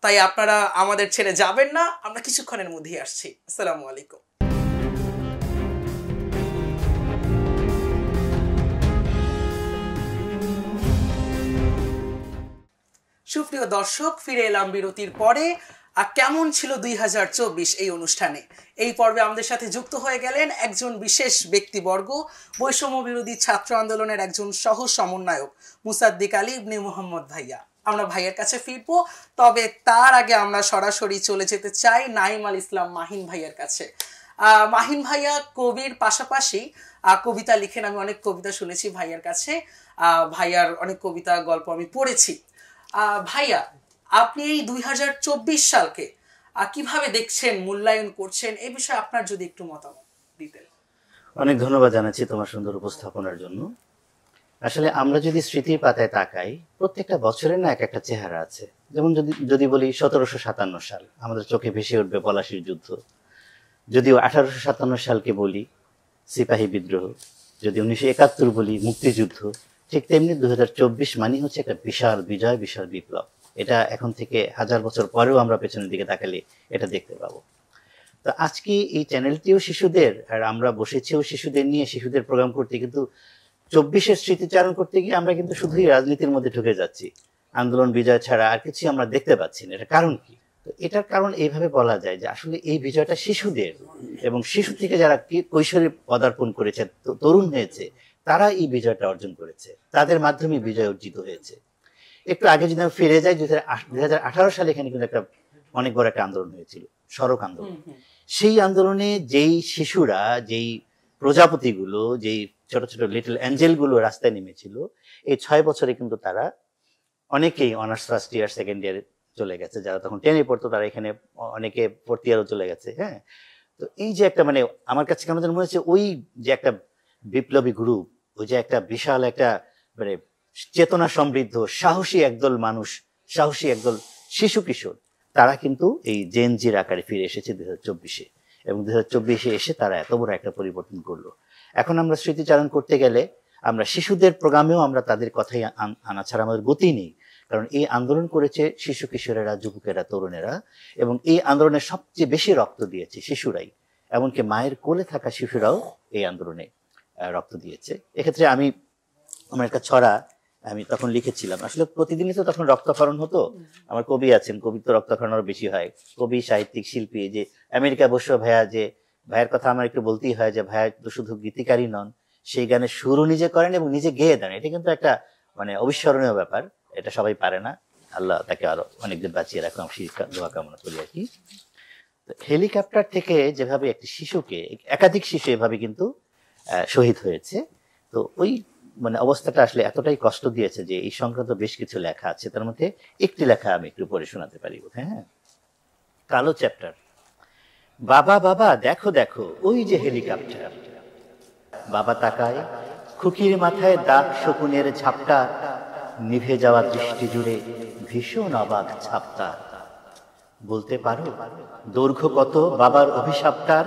তাই আপনারা আমাদের ছেড়ে যাবেন না, আমরা কিছুক্ষণের মধ্যেই আসছি। আসসালামু আলাইকুম। সুপ্রিয় দর্শক, ফিরে এলাম বিরতির পরে। কেমন ছিল 2024 এই অনুষ্ঠানে? এই পর্বে আমাদের সাথে যুক্ত হয়ে গেলেন একজন বিশেষ ব্যক্তিবর্গ, বৈষম্য বিরোধী ছাত্র আন্দোলনের একজন সহ সমন্বয়ক মুসাদ্দিক আলী ইবনে মোহাম্মদ ভাইয়া। আমরা ভাইয়ের কাছে ফিরবো, তবে তার আগে আমরা সরাসরি চলে যেতে চাই নাইম আল ইসলাম মাহিন ভাইয়ের কাছে। মাহিন ভাইয়া কবির পাশাপাশি কবিতা লিখেন। আমি অনেক কবিতা শুনেছি ভাইয়ার কাছে, ভাইয়ার অনেক কবিতা গল্প আমি পড়েছি। ভাইয়া, আপনি এই 2024 সালকে কিভাবে দেখছেন, মূল্যায়ন করছেন, এই বিষয়ে আপনার যদি একটু মতামত দিতেন। অনেক ধন্যবাদ জানাচ্ছি তোমার সুন্দর উপস্থাপনার জন্য। আসলে আমরা যদি স্মৃতির পাতায় তাকাই, প্রত্যেকটা বছরের না এক একটা চেহারা আছে। যেমন যদি বলি 1757 সাল, আমাদের চোখে ভেসে উঠবে পলাশীর যুদ্ধ। যদিও 1857 সালকে বলি সিপাহী বিদ্রোহ, যদি 1971 বলি মুক্তিযুদ্ধ, ঠিক তেমনি 2024 মানে হচ্ছে একটা বিশাল বিজয়, বিশাল বিপ্লব। এটা এখন থেকে 1000 বছর পরেও আমরা পেছনের দিকে তাকালে এটা দেখতে পাবো। তো আজকে এই চ্যানেলটিও শিশুদের, আর আমরা বসেছিও শিশুদের নিয়ে, শিশুদের প্রোগ্রাম করতে, কিন্তু 24-এর স্মৃতিচারণ করতে গিয়ে আমরা কিন্তু শুধুই রাজনীতির মধ্যে ঢুকে যাচ্ছি। আন্দোলন বিজয় ছাড়া আর কিছু আমরা দেখতে পাচ্ছি না। এটা কারণ কি? তো এটার কারণ এইভাবে বলা যায় যে আসলে এই বিজয়টা শিশুদের, এবং শিশু থেকে যারা কৈশোরে পদার্পণ করেছে, তরুণ হয়েছে, তারা এই বিজয়টা অর্জন করেছে, তাদের মাধ্যমে বিজয় অর্জিত হয়েছে। একটু আগে যদি আমি ফিরে যাই, 2018 সালে এখানে কিন্তু একটা অনেক বড় একটা আন্দোলন হয়েছিল, সড়ক আন্দোলন। সেই আন্দোলনে যেই শিশুরা, যেই প্রজাপতিগুলো, যেই ছোট ছোট লিটল অ্যাঞ্জেলগুলো রাস্তায় নেমেছিল, এই 6 বছরে কিন্তু তারা অনেকেই অনার্স ফার্স্ট ইয়ার, সেকেন্ড ইয়ারে চলে গেছে। যারা তখন 10-এ পড়তো তারা এখানে অনেকে 4th ইয়ারও চলে গেছে। হ্যাঁ, তো এই যে একটা, মানে আমার কাছে কেমন যেন মনে হচ্ছে, ওই যে একটা বিপ্লবী গ্রুপ, ওই যে একটা বিশাল একটা মানে চেতনা সমৃদ্ধ সাহসী একদল মানুষ, সাহসী একদল শিশু কিশোর, তারা কিন্তু এই জেনজির আকারে ফিরে এসেছে 2024-এ, এবং 2024-এ এসে তারা এত বড় একটা পরিবর্তন করলো। এখন আমরা স্মৃতিচারণ করতে গেলে আমরা শিশুদের প্রোগ্রামেও আমরা তাদের কথাই আনা ছাড়া আমাদের গতি নেই। কারণ এই আন্দোলন করেছে শিশু কিশোরেরা, যুবকেরা, তরুণেরা, এবং এই আন্দোলনে সবচেয়ে বেশি রক্ত দিয়েছে শিশুরাই। এমনকি মায়ের কোলে থাকা শিশুরাও এই আন্দোলনে রক্ত দিয়েছে। এক্ষেত্রে আমার একটা ছড়া আমি তখন লিখেছিলাম। আসলে প্রতিদিনই তো তখন রক্তক্ষরণ হতো। আমার কবি আছেন, কবি তো রক্তক্ষরণ আরো বেশি হয়। কবি, সাহিত্যিক, শিল্পী, যে আমেরিকা বসে ভাইয়া, যে ভাইয়ের কথা আমার একটু বলতেই হয়, যে ভাইয়া তো শুধু গীতিকারই নন, সেই গানের সুরও নিজে করেন এবং নিজে গেয়ে দেন। এটা কিন্তু একটা মানে অবিস্মরণীয় ব্যাপার, এটা সবাই পারে না। আল্লাহ তাকে আরো অনেকদিন বাঁচিয়ে রাখুন, দোয়া কামনা করি আর কি। হেলিকপ্টার থেকে যেভাবে একটি শিশুকে, একাধিক শিশু এভাবে কিন্তু শহীদ হয়েছে। তো ওই মানে অবস্থাটা আসলে এতটাই কষ্ট দিয়েছে যে এই সংক্রান্ত বেশ কিছু লেখা আছে। তার মধ্যে একটি লেখা আমি একটু পড়ে শোনাতে পারি। হ্যাঁ, কালো চ্যাপ্টার। বাবা বাবা দেখো দেখো ওই যে হেলিকপ্টার। বাবা তাকায়, খুকির মাথায় দাগ শকুনের ঝাপটা, নিভে যাওয়া দৃষ্টি জুড়ে ভীষণ অবাক ছাপটা। বলতে পারো দৈর্ঘ্য কত বাবার অভিশাপটার?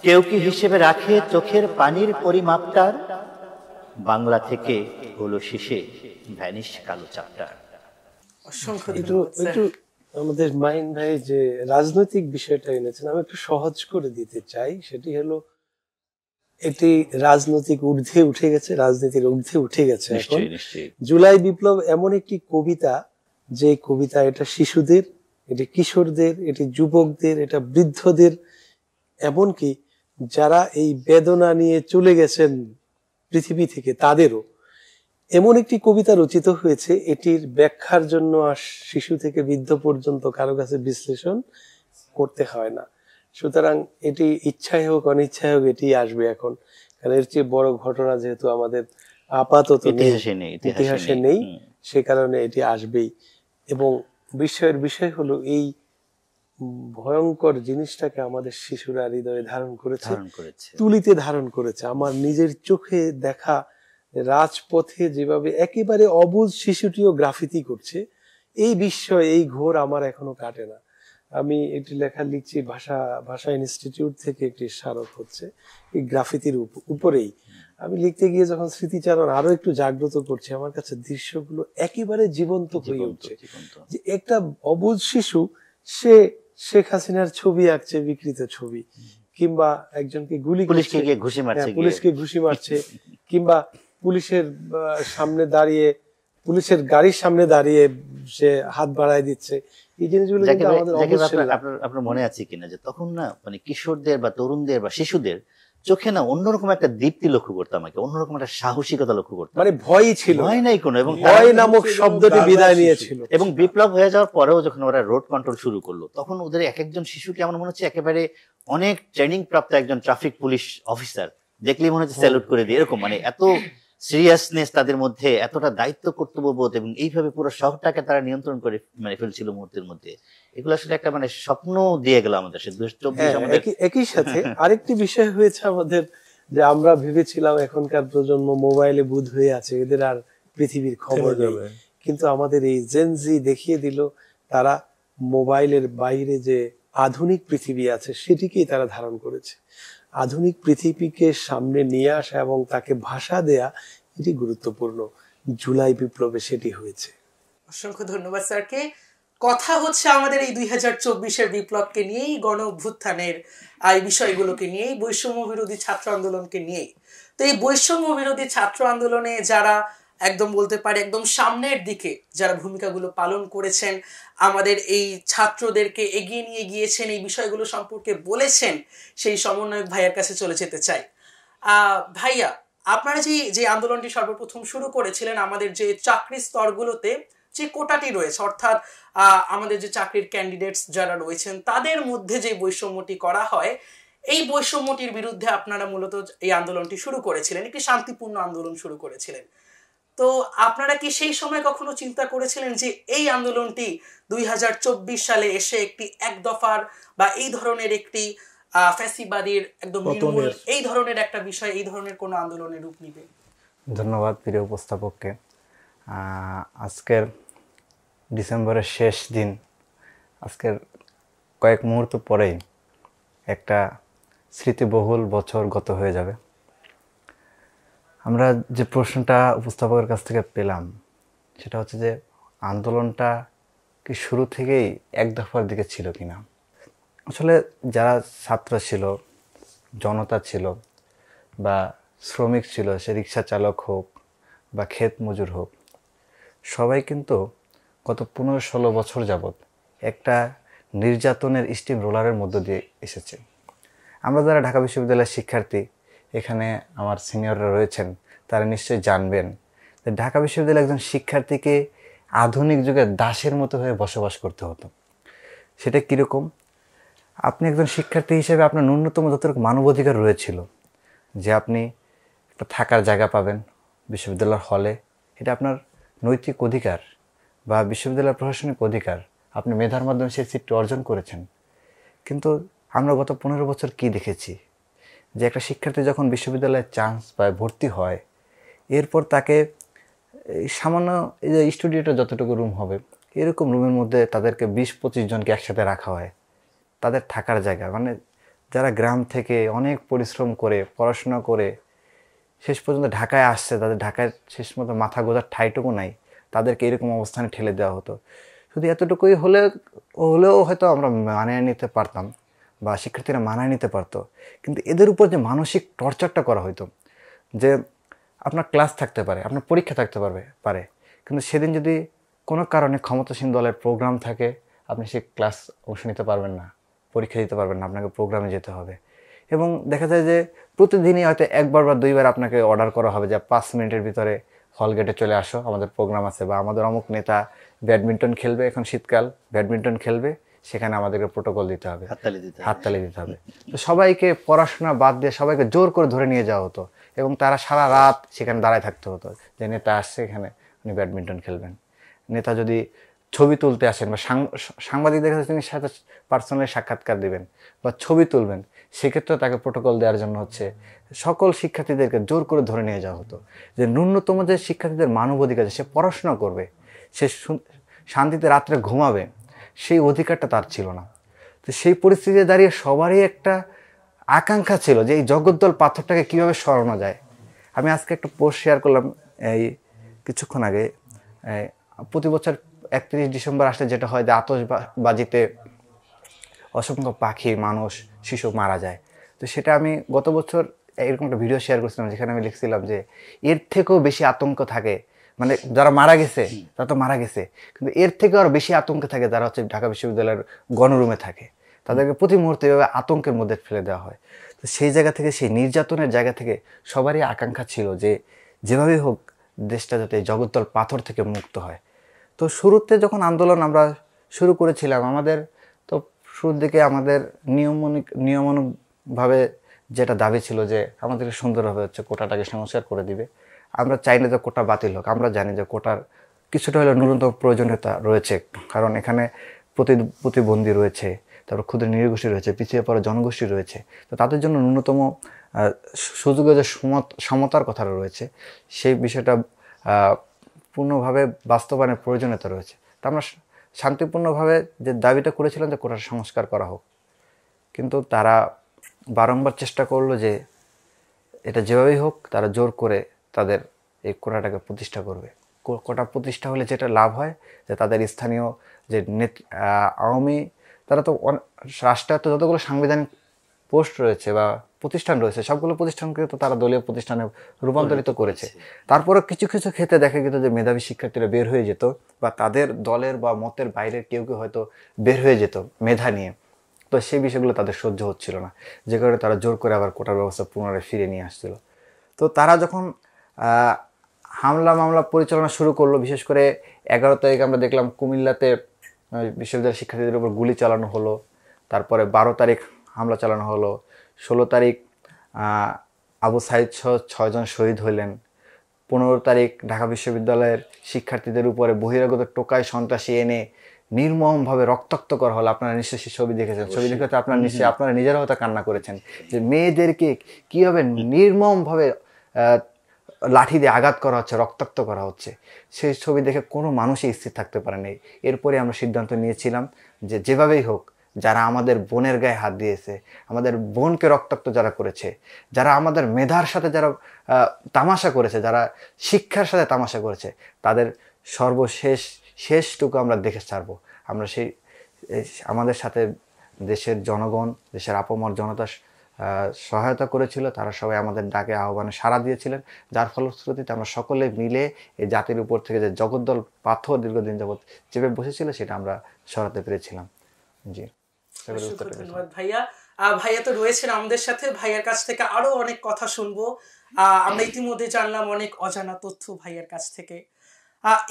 কেউ কি হিসেবে রাখে চোখের পানির পরিমাপটার? বাংলা থেকে হলো শেষে ভ্যানিশ কালো চ্যাপ্টার। একটু আমাদের মাহিন ভাই যে রাজনৈতিক বিষয়টা এনেছেন, আমি একটু সহজ করে দিতে চাই। সেটি হলো, এটি রাজনৈতিক ঊর্ধ্বে উঠে গেছে, রাজনীতির ঊর্ধ্বে উঠে গেছে এখন। জুলাই বিপ্লব এমন একটি কবিতা, যে কবিতা এটা শিশুদের, এটি কিশোরদের, এটি যুবকদের, এটা বৃদ্ধদের, এমনকি যারা এই বেদনা নিয়ে চলে গেছেন পৃথিবী থেকে তাদেরও। এমন একটি কবিতা রচিত হয়েছে, এটির ব্যাখ্যার জন্য শিশু থেকে বৃদ্ধ পর্যন্ত কারো কাছে বিশ্লেষণ করতে হয় না। সুতরাং এটি ইচ্ছাই হোক অনিচ্ছাই হোক এটি আসবে এখন, কারণ এর চেয়ে বড় ঘটনা যেহেতু আমাদের আপাতত ইতিহাসে নেই, সে কারণে এটি আসবেই। এবং বিস্ময়ের বিষয় হলো এই ভয়ঙ্কর জিনিসটাকে আমাদের শিশুরা হৃদয়ে ধারণ করেছে, তুলিতে ধারণ করেছে। আমার নিজের চোখে দেখা রাজপথে যেভাবে একেবারে অবুঝ শিশুটিও গ্রাফিতি করছে, এই বিস্ময়, এই ঘোর আমার এখনো কাটে না। আমি একটি লেখা লিখছি ভাষা ইনস্টিটিউট থেকে, একটি স্মারক হচ্ছে এই গ্রাফিতির উপরেই। আমি লিখতে গিয়ে যখন স্মৃতিচারণ আরো একটু জাগ্রত করছে, আমার কাছে দৃশ্যগুলো একেবারে জীবন্ত হয়ে উঠছে। যে একটা অবুঝ শিশু, সে শেখ হাসিনার ছবি আঁকছে, বিকৃত ছবি, কিংবা একজনকে পুলিশকে ঘুষি মারছে, কিংবা পুলিশের সামনে দাঁড়িয়ে, পুলিশের গাড়ির সামনে দাঁড়িয়ে সে হাত বাড়ায় দিচ্ছে। এই জিনিসগুলো আপনার মনে আছে কিনা যে তখন না মানে কিশোরদের বা তরুণদের বা শিশুদের চোখে না অন্যরকম একটা দীপ্তি লক্ষ্য করতাম, অন্যরকম একটা সাহসিকতা লক্ষ্য করতাম, মানে ভয়ই ছিল, ভয় নাই কোনো, এবং ভয় নামক শব্দটি বিদায় নিয়েছিল। এবং বিপ্লব হয়ে যাওয়ার পরেও যখন ওরা রোড কন্ট্রোল শুরু করলো, তখন ওদের এক একজন শিশুকে আমার মনে হচ্ছে একেবারে অনেক ট্রেনিং প্রাপ্ত একজন ট্রাফিক পুলিশ অফিসার দেখলেই মনে হচ্ছে স্যালুট করে দিয়ে, এরকম মানে এত সিরিয়াসনেস তাদের মধ্যে, এতটা দায়িত্ব কর্তব্যবোধ, এবং এইভাবে পুরো শহরটাকে তারা নিয়ন্ত্রণ করে মানে ফেলছিল মুহূর্তের মধ্যে। এগুলো আসলে একটা মানে স্বপ্ন দিয়ে গেল আমাদের। 2024 একই সাথে আরেকটি বিষয় হয়েছে আমাদের, যে আমরা ভেবেছিলাম এখনকার প্রজন্ম মোবাইলে বুঁদ হয়ে আছে, এদের আর পৃথিবীর খবর নেই, কিন্তু আমাদের এই জেনজি দেখিয়ে দিল তারা মোবাইলের বাইরে যে আধুনিক পৃথিবী আছে সেটিকেই তারা ধারণ করেছে। আধুনিক পৃথিবীকে সামনে নিয়ে আসা এবং তাকে ভাষা দেয়া, এটি গুরুত্বপূর্ণ। জুলাই বিপ্লবে সেটি হয়েছে। অসংখ্য ধন্যবাদ স্যারকে। কথা হচ্ছে আমাদের এই 2024-এর বিপ্লবকে নিয়েই, গণ অভ্যুত্থানের এই বিষয়গুলোকে নিয়েই, বৈষম্য বিরোধী ছাত্র আন্দোলনকে নিয়েই। তো এই বৈষম্য বিরোধী ছাত্র আন্দোলনে যারা একদম বলতে পারে একদম সামনের দিকে যারা ভূমিকাগুলো পালন করেছেন, আমাদের এই ছাত্রদেরকে এগিয়ে নিয়ে গিয়েছেন, এই বিষয়গুলো সম্পর্কে বলেছেন, সেই সমন্বয়ক ভাইয়ার কাছে চলে যেতে চাই। ভাইয়া, আপনারা যে আন্দোলনটি সর্বপ্রথম শুরু করেছিলেন, আমাদের যে চাকরি স্তরগুলোতে যে কোটাটি রয়েছে, অর্থাৎ আমাদের যে চাকরির ক্যান্ডিডেটস যারা রয়েছেন তাদের মধ্যে যে বৈষম্যটি করা হয়, এই বৈষম্যটির বিরুদ্ধে আপনারা মূলত এই আন্দোলনটি শুরু করেছিলেন, একটি শান্তিপূর্ণ আন্দোলন শুরু করেছিলেন। তো আপনারা কি সেই সময় কখনো চিন্তা করেছিলেন যে এই আন্দোলনটি 2024 সালে এসে একটি এক দফার বা এই ধরনের একটি ফ্যাসিবাদীর একদম নির্মূল, এই ধরনের একটা বিষয়, এই ধরনের কোনো আন্দোলনের রূপ নিবে? ধন্যবাদ প্রিয় উপস্থাপককে। আজকের ডিসেম্বরের শেষ দিন, আজকের কয়েক মুহূর্ত পরেই একটা স্মৃতিবহুল বছর গত হয়ে যাবে। আমরা যে প্রশ্নটা উপস্থাপকের কাছ থেকে পেলাম সেটা হচ্ছে যে আন্দোলনটা কি শুরু থেকেই এক দফার দিকে ছিল কিনা। আসলে যারা ছাত্র ছিল, জনতা ছিল, বা শ্রমিক ছিল, সে রিক্সা চালক হোক বা ক্ষেত মজুর হোক, সবাই কিন্তু গত 15-16 বছর যাবৎ একটা নির্যাতনের স্টিম রোলারের মধ্য দিয়ে এসেছে। আমরা যারা ঢাকা বিশ্ববিদ্যালয়ের শিক্ষার্থী, এখানে আমার সিনিয়ররা রয়েছেন, তারা নিশ্চয়ই জানবেন যে ঢাকা বিশ্ববিদ্যালয়ের একজন শিক্ষার্থীকে আধুনিক যুগের দাসের মতো হয়ে বসবাস করতে হতো। সেটা কীরকম? আপনি একজন শিক্ষার্থী হিসেবে আপনার ন্যূনতম যতটুকু মানবাধিকার রয়েছিল, যে আপনি একটা থাকার জায়গা পাবেন বিশ্ববিদ্যালয়ের হলে, এটা আপনার নৈতিক অধিকার বা বিশ্ববিদ্যালয়ের প্রশাসনিক অধিকার, আপনি মেধার মাধ্যমে সেই সিটটি অর্জন করেছেন। কিন্তু আমরা গত 15 বছর কি দেখেছি, যে একটা শিক্ষার্থী যখন বিশ্ববিদ্যালয়ে চান্স পায়, ভর্তি হয়, এরপর তাকে সামান্য এই যে স্টুডিওটা যতটুকু রুম হবে এরকম রুমের মধ্যে তাদেরকে 20-25 জনকে একসাথে রাখা হয়। তাদের থাকার জায়গা, মানে যারা গ্রাম থেকে অনেক পরিশ্রম করে পড়াশোনা করে শেষ পর্যন্ত ঢাকায় আসছে, তাদের ঢাকায় শেষ মতো মাথা গোঁজার ঠাঁইটুকু নাই, তাদেরকে এরকম অবস্থানে ঠেলে দেওয়া হতো। শুধু এতটুকুই হলেও হয়তো আমরা মানিয়ে নিতে পারতাম বা শিক্ষার্থীরা মানায় নিতে পারতো। কিন্তু এদের উপর যে মানসিক টর্চারটা করা হতো, যে আপনার ক্লাস থাকতে পারে, আপনার পরীক্ষা থাকতে পারে, কিন্তু সেদিন যদি কোনো কারণে ক্ষমতাসীন দলের প্রোগ্রাম থাকে, আপনি সেই ক্লাস অংশ নিতে পারবেন না, পরীক্ষা দিতে পারবেন না, আপনাকে প্রোগ্রামে যেতে হবে। এবং দেখা যায় যে প্রতিদিনই হয়তো 1বার বা 2বার আপনাকে অর্ডার করা হবে যে 5 মিনিটের ভিতরে হল গেটে চলে আসো, আমাদের প্রোগ্রাম আছে, বা আমাদের অমুক নেতা ব্যাডমিন্টন খেলবে, এখন শীতকাল ব্যাডমিন্টন খেলবে, সেখানে আমাদেরকে প্রোটোকল দিতে হবে, হাততালি দিতে হবে। হাততালি দিতে হবে। তো সবাইকে পড়াশোনা বাদ দিয়ে সবাইকে জোর করে ধরে নিয়ে যাওয়া হতো এবং তারা সারা রাত সেখানে দাঁড়ায় থাকতে হতো যে নেতা আসছে, এখানে উনি ব্যাডমিন্টন খেলবেন। নেতা যদি ছবি তুলতে আসেন বা সাংবাদিকদের কাছে তিনি সাথে পার্সোনালি সাক্ষাৎকার দিবেন বা ছবি তুলবেন, সেক্ষেত্রে তাকে প্রোটোকল দেওয়ার জন্য হচ্ছে সকল শিক্ষার্থীদেরকে জোর করে ধরে নিয়ে যাওয়া হতো। যে ন্যূনতম যে শিক্ষার্থীদের মানবাধিকার, সে পড়াশোনা করবে, সে শান্তিতে রাত্রে ঘুমাবে, সেই অধিকারটা তার ছিল না। তো সেই পরিস্থিতিতে দাঁড়িয়ে সবারই একটা আকাঙ্ক্ষা ছিল যে এই জগদ্দল পাথরটাকে কীভাবে সরানো যায়। আমি আজকে একটা পোস্ট শেয়ার করলাম এই কিছুক্ষণ আগে। প্রতি বছর 31 ডিসেম্বর আসলে যেটা হয় যে আতশবাজিতে অসংখ্য পাখি, মানুষ, শিশু মারা যায়। তো সেটা আমি গত বছর এরকম একটা ভিডিও শেয়ার করছিলাম যেখানে আমি লিখছিলাম যে এর থেকেও বেশি আতঙ্ক থাকে, মানে যারা মারা গেছে তারা তো মারা গেছে, কিন্তু এর থেকেও আরও বেশি আতঙ্ক থাকে যারা হচ্ছে ঢাকা বিশ্ববিদ্যালয়ের গণরুমে থাকে। তাদেরকে প্রতি মুহূর্তে এভাবে আতঙ্কের মধ্যে ফেলে দেওয়া হয়। তো সেই জায়গা থেকে, সেই নির্যাতনের জায়গা থেকে সবারই আকাঙ্ক্ষা ছিল যে যেভাবেই হোক দেশটা যাতে জগদ্দল পাথর থেকে মুক্ত হয়। তো শুরুতে যখন আন্দোলন আমরা শুরু করেছিলাম, আমাদের তো শুরুর দিকে আমাদের নিয়মানুগভাবে যেটা দাবি ছিল যে আমাদেরকে সুন্দরভাবে হচ্ছে কোটাটাকে সংস্কার করে দিবে। আমরা চাই না যে কোটা বাতিল হোক, আমরা জানি যে কোটার কিছুটা হলেও ন্যূনতম প্রয়োজনীয়তা রয়েছে, কারণ এখানে প্রতিবন্ধী রয়েছে, তারপর ক্ষুদ্র নৃগোষ্ঠী রয়েছে, পিছিয়ে পড়া জনগোষ্ঠী রয়েছে। তো তাদের জন্য ন্যূনতম সুযোগের যে সমতার কথা রয়েছে, সেই বিষয়টা পূর্ণভাবে বাস্তবায়নের প্রয়োজনীয়তা রয়েছে। তা আমরা শান্তিপূর্ণভাবে যে দাবিটা করেছিলাম যে কোটার সংস্কার করা হোক, কিন্তু তারা বারংবার চেষ্টা করলো যে এটা যেভাবেই হোক তারা জোর করে তাদের এই কোটাটাকে প্রতিষ্ঠা করবে। কোটা প্রতিষ্ঠা হলে যেটা লাভ হয় যে তাদের স্থানীয় যে আওয়ামী, তারা তো রাষ্ট্রায়ত্ত যতগুলো সাংবিধানিক পোস্ট রয়েছে বা প্রতিষ্ঠান রয়েছে, সবগুলো প্রতিষ্ঠানকে তো তারা দলীয় প্রতিষ্ঠানে রূপান্তরিত করেছে। তারপরে কিছু কিছু ক্ষেত্রে দেখা যেত যে মেধাবী শিক্ষার্থীরা বের হয়ে যেত বা তাদের দলের বা মতের বাইরের কেউ কেউ হয়তো বের হয়ে যেত মেধা নিয়ে। তো সেই বিষয়গুলো তাদের সহ্য হচ্ছিল না, যে কারণে তারা জোর করে আবার কোটার ব্যবস্থা পুনরায় ফিরে নিয়ে আসছিল। তো তারা যখন হামলা মামলা পরিচালনা শুরু করলো, বিশেষ করে 11 তারিখ আমরা দেখলাম কুমিল্লাতে বিশ্ববিদ্যালয়ের শিক্ষার্থীদের উপর গুলি চালানো হলো, তারপরে 12 তারিখ হামলা চালানো হলো, 16 তারিখ আবু সাইদ সহ 6 জন শহীদ হইলেন, 15 তারিখ ঢাকা বিশ্ববিদ্যালয়ের শিক্ষার্থীদের উপরে বহিরাগত টোকাই সন্ত্রাসী এনে নির্মমভাবে রক্তাক্ত করা হলো। আপনারা নিশ্চয়ই ছবি দেখেছেন, ছবি দেখে তো আপনারা নিজেরাও হয়তো কান্না করেছেন যে মেয়েদেরকে কীভাবে নির্মমভাবে লাঠি দিয়ে আঘাত করা হচ্ছে, রক্তাক্ত করা হচ্ছে। সেই ছবি দেখে কোনো মানুষই স্থির থাকতে পারেনি। এরপরে আমরা সিদ্ধান্ত নিয়েছিলাম যে যেভাবেই হোক যারা আমাদের বোনের গায়ে হাত দিয়েছে, আমাদের বোনকে রক্তাক্ত যারা করেছে, যারা আমাদের মেধার সাথে যারা তামাশা করেছে, যারা শিক্ষার সাথে তামাশা করেছে, তাদের শেষটুকু আমরা দেখে ছাড়বো। আমরা সেই আমাদের সাথে দেশের জনগণ, দেশের আপামর জনতা সহায়তা করেছিল, তারা সবাই আমাদের ডাকে আহ্বানে সাড়া দিয়েছিলেন, যার ফলশ্রুতিতে আমরা সকলে মিলে এই জাতির উপর থেকে যে জগদ্দল পাথর দীর্ঘদিন যাবৎ চেপে বসেছিল সেটা আমরা সরাতে পেরেছিলাম। জি, ধন্যবাদ ভাইয়া। ভাইয়া তো রয়েছেন আমাদের সাথে, ভাইয়ার কাছ থেকে আরো অনেক কথা শুনবো। আমরা ইতিমধ্যে জানলাম অনেক অজানা তথ্য ভাইয়ার কাছ থেকে।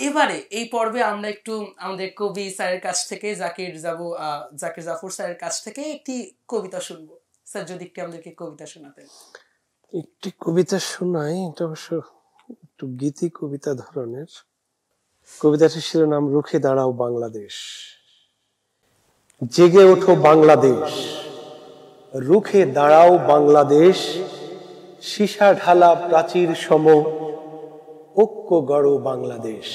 এবারে এই পর্বে আমরা একটু আমাদের কবি স্যারের কাছ থেকে জাকির জাফর স্যারের কাছ থেকে একটি কবিতা শুনবো। স্যার যদি একটু আমাদেরকে কবিতা শোনাতেন। একটি কবিতা শোনাই, এটা অবশ্য একটু গীতি কবিতা ধরনের। কবিতাটির শিরোনাম রুখে দাঁড়াও বাংলাদেশ। জেগে ওঠো বাংলাদেশ, রুখে দাঁড়াও বাংলাদেশ, সীসা ঢালা প্রাচীর সম ঐক্য গড়ো বাংলাদেশ।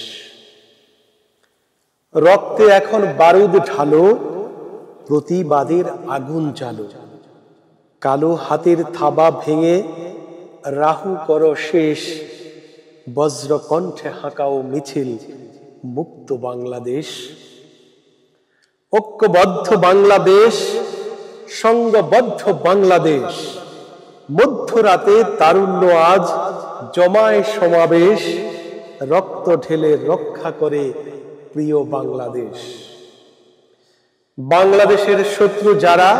রক্তে এখন বারুদ ঢালো, প্রতিবাদের আগুন জ্বালো, কালো হাতের থাবা ভেঙে রাহু করো শেষ, বজ্র কণ্ঠে হাঁকাও মিছিল মুক্ত বাংলাদেশ। ঐক্যবদ্ধ বাংলাদেশ, সংঘবদ্ধ বাংলাদেশ, মধ্যরাতে তারুণ্য আজ জমায় সমাবেশ, রক্ত ঢেলে রক্ষা করে প্রিয় বাংলাদেশ। বাংলাদেশের শত্রু যারা,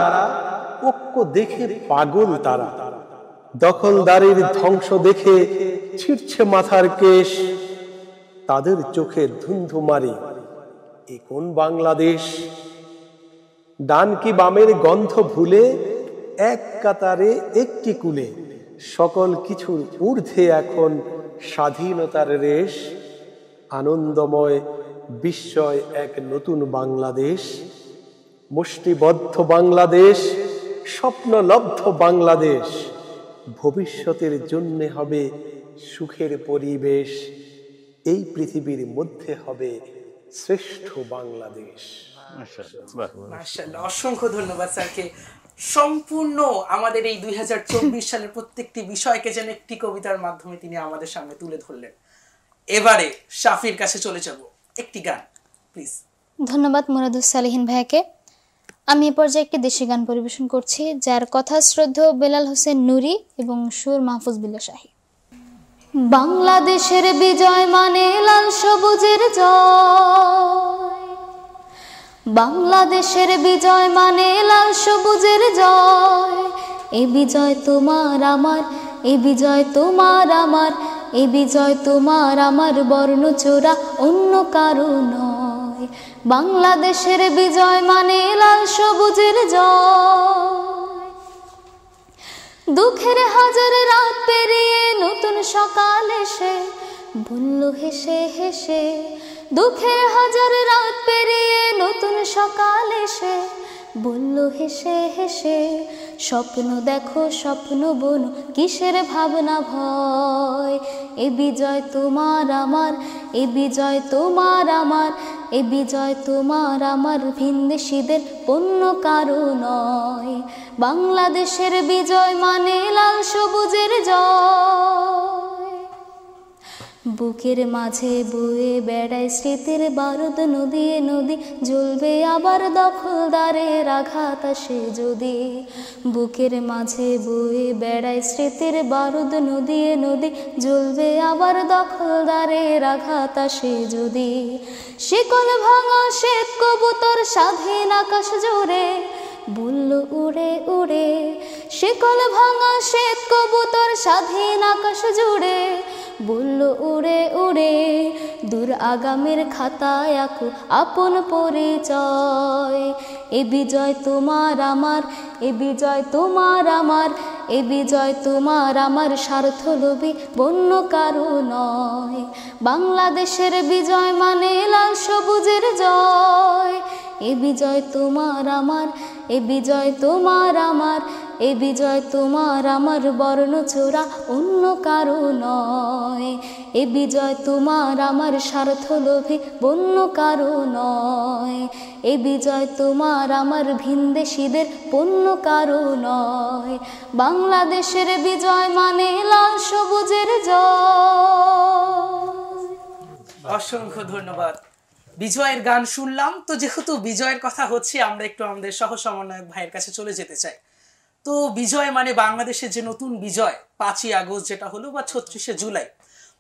ঐক্য দেখে পাগল তারা, দখলদারির ধ্বংস দেখে ছিঁড়ছে মাথার কেশ, তাদের চোখে ধুন্ধুমারি এ কোন বাংলাদেশ। ডান কি বামের গন্ধ ভুলে এক কাতারে একটি কুলে, সকল কিছুর ঊর্ধ্বে এখন স্বাধীনতার রেশ, আনন্দময় বিস্ময় এক নতুন বাংলাদেশ, মুষ্টিবদ্ধ বাংলাদেশ, স্বপ্নলব্ধ বাংলাদেশ, ভবিষ্যতের জন্য হবে সুখের পরিবেশ, এই পৃথিবীর মধ্যে হবে শ্রেষ্ঠ বাংলাদেশ। মাশাআল্লাহ, অসংখ্য ধন্যবাদ স্যারকে। সম্পূর্ণ আমাদের এই 2024 সালের প্রত্যেকটি বিষয়কে যেন একটি কবিতার মাধ্যমে তিনি আমাদের সামনে তুলে ধরলেন। এবারে শাফির কাছে চলে যাব, একটি গান প্লিজ। ধন্যবাদ মুরাদুস সালিহিন ভাইকে। আমি এ পর্যায়ে একটি দেশি গান পরিবেশন করছি, যার কথা শ্রদ্ধেয় বেলাল হোসেন নুরি এবং সুর মাহফুজ বিল্লাহ শাহী। বাংলাদেশের বিজয় মানে লাল সবুজের জয়, বাংলাদেশের বিজয় মানে লাল সবুজের জয়, এ বিজয় তোমার আমার, এ বিজয় তোমার আমার, এ বিজয় তোমার আমার, বর্ণচোরা অন্য কারো নয়। বাংলাদেশের বিজয় মানে লাল সবুজের জয়, দুঃখের হাজার রাত পেরিয়ে নতুন সকাল এসে বলল হেসে হেসে, দুঃখের হাজার রাত পেরিয়ে নতুন সকাল এসে বলল হেসে হেসে, স্বপ্ন দেখো স্বপ্ন বোনো কিসের ভাবনা ভয়, এ বিজয় তোমার আমার, এ বিজয় তোমার আমার, এ বিজয় তোমার আমার, ভিনদেশীদের পণ্য কারো নয়। বাংলাদেশের বিজয় মানে লাল সবুজের জয়, বুকের মাঝে বয়ে বেড়ায় স্মৃতির বারুদ, নদী নদী জ্বলবে আবার দখলদারের আঘাত আসে যদি, বুকের মাঝে বয়ে বেড়ায় স্মৃতির বারুদ, নদী নদী জ্বলবে আবার দখলদারের আঘাত আসে যদি, শিকল ভাঙা শ্বেত কবুতর স্বাধীন আকাশ জুড়ে বলল উড়ে উড়ে, শিকল ভাঙা শ্বেত কবুতর স্বাধীন আকাশ জুড়ে বলল উড়ে উড়ে, দূর আগামীর খাতায় আঁকো আপন পরিচয়, এ বিজয় তোমার আমার, এ বিজয় তোমার আমার, এ বিজয় তোমার আমার, স্বার্থলোভী বন্য কারো নয়। বাংলাদেশের বিজয় মানে লাল সবুজের জয়, এ বিজয় তোমার আমার, এ বিজয় তোমার আমার, এ বিজয় তোমার আমার, বর্ণচোরা অন্য কারো নয়, এ বিজয় তোমার আমার, স্বার্থলোভী বন্য কারো নয়, এ বিজয় তোমার আমার, ভিনদেশীদের পণ্য কারো নয়। বাংলাদেশের বিজয় মানে লাল সবুজের জয়। অসংখ্য ধন্যবাদ। বিজয়ের গান শুনলাম, তো যেহেতু বিজয়ের কথা হচ্ছে আমরা একটু আমাদের সহ সমন্বয়ক ভাইয়ের কাছে চলে যেতে চাই। তো বিজয় মানে বাংলাদেশের যে নতুন বিজয় 5ই আগস্ট যেটা হলো বা 36শে জুলাই,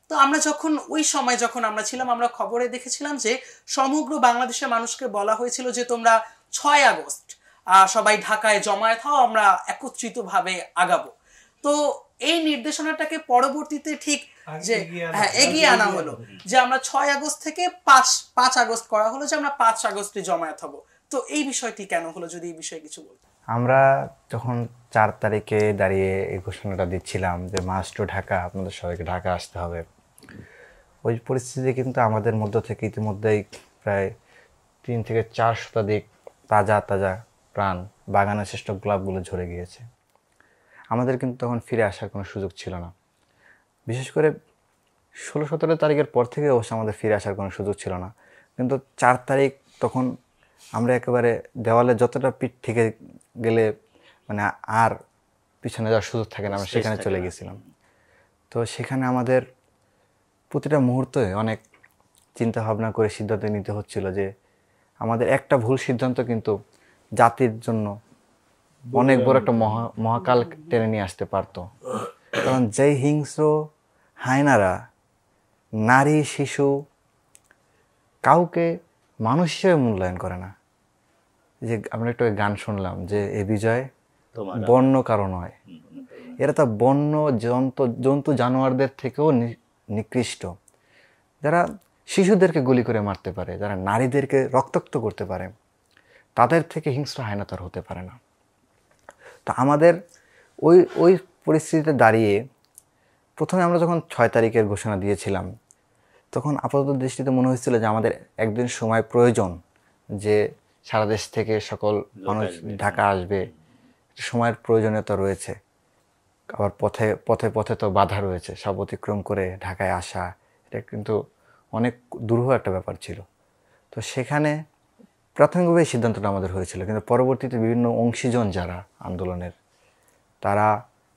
তো আমরা যখন ওই সময় যখন আমরা ছিলাম, আমরা খবরে দেখেছিলাম যে সমগ্র বাংলাদেশের মানুষকে বলা হয়েছিল যে তোমরা 6 আগস্ট সবাই ঢাকায় জমায়েত হও, আমরা একত্রিতভাবে আগাবো। তো এই নির্দেশনাটাকে পরবর্তীতে ঠিক যে এগিয়ে আনা হলো, যে আমরা 6 আগস্ট থেকে 5 আগস্ট করা হলো, যে আমরা 5 আগস্টে জমায়েত হব। তো এই বিষয়টি কেন হলো, যদি এই বিষয়ে কিছু বলতে। আমরা যখন 4 তারিখে দাঁড়িয়ে এই ঘোষণাটা দিচ্ছিলাম যে মাস্ট টু ঢাকা, আপনাদের সবাইকে ঢাকা আসতে হবে, ওই পরিস্থিতি কিন্তু আমাদের মধ্য থেকে ইতিমধ্যেই প্রায় 3 থেকে 4 শতাধিক তাজা তাজা প্রাণ বাগানের শ্রেষ্ঠ গোলাপগুলো ঝরে গিয়েছে। আমাদের কিন্তু তখন ফিরে আসার কোনো সুযোগ ছিল না। বিশেষ করে 16-17 তারিখের পর থেকে অবশ্য আমাদের ফিরে আসার কোনো সুযোগ ছিল না, কিন্তু 4 তারিখ তখন আমরা একেবারে দেওয়ালে যতটা পিঠ থেকে গেলে মানে আর পিছনে যাওয়ার সুযোগ থাকে না, আমরা সেখানে চলে গেছিলাম। তো সেখানে আমাদের প্রতিটা মুহূর্তে অনেক চিন্তা ভাবনা করে সিদ্ধান্ত নিতে হচ্ছিল যে আমাদের একটা ভুল সিদ্ধান্ত কিন্তু জাতির জন্য অনেক বড় একটা মহাকাল টেনে নিয়ে আসতে পারতো। কারণ যেই হিংস্র হায়নারা নারী শিশু কাউকে মানুষ হিসেবে মূল্যায়ন করে না, যে আমরা একটু গান শুনলাম যে এ বিজয় বন্য কারো নয়, এরা তো বন্য জন্তু জানোয়ারদের থেকেও নিকৃষ্ট, যারা শিশুদেরকে গুলি করে মারতে পারে, যারা নারীদেরকে রক্তাক্ত করতে পারে, তাদের থেকে হিংস্র হায়না তো আর হতে পারে না। তো আমাদের ওই ওই পরিস্থিতিতে দাঁড়িয়ে প্রথমে আমরা যখন 6 তারিখের ঘোষণা দিয়েছিলাম, তখন আপাতত দৃষ্টিতে মনে হয়েছিল যে আমাদের একদিন সময় প্রয়োজন, যে সারা দেশ থেকে সকল মানুষ ঢাকা আসবে, সময়ের প্রয়োজনীয়তা রয়েছে। আবার পথে পথে পথে তো বাধা রয়েছে, সব অতিক্রম করে ঢাকায় আসা এটা কিন্তু অনেক দুরূহ একটা ব্যাপার ছিল। তো সেখানে প্রাথমিকভাবে এই সিদ্ধান্তটা আমাদের হয়েছিল, কিন্তু পরবর্তীতে বিভিন্ন অংশীজন যারা আন্দোলনের, তারা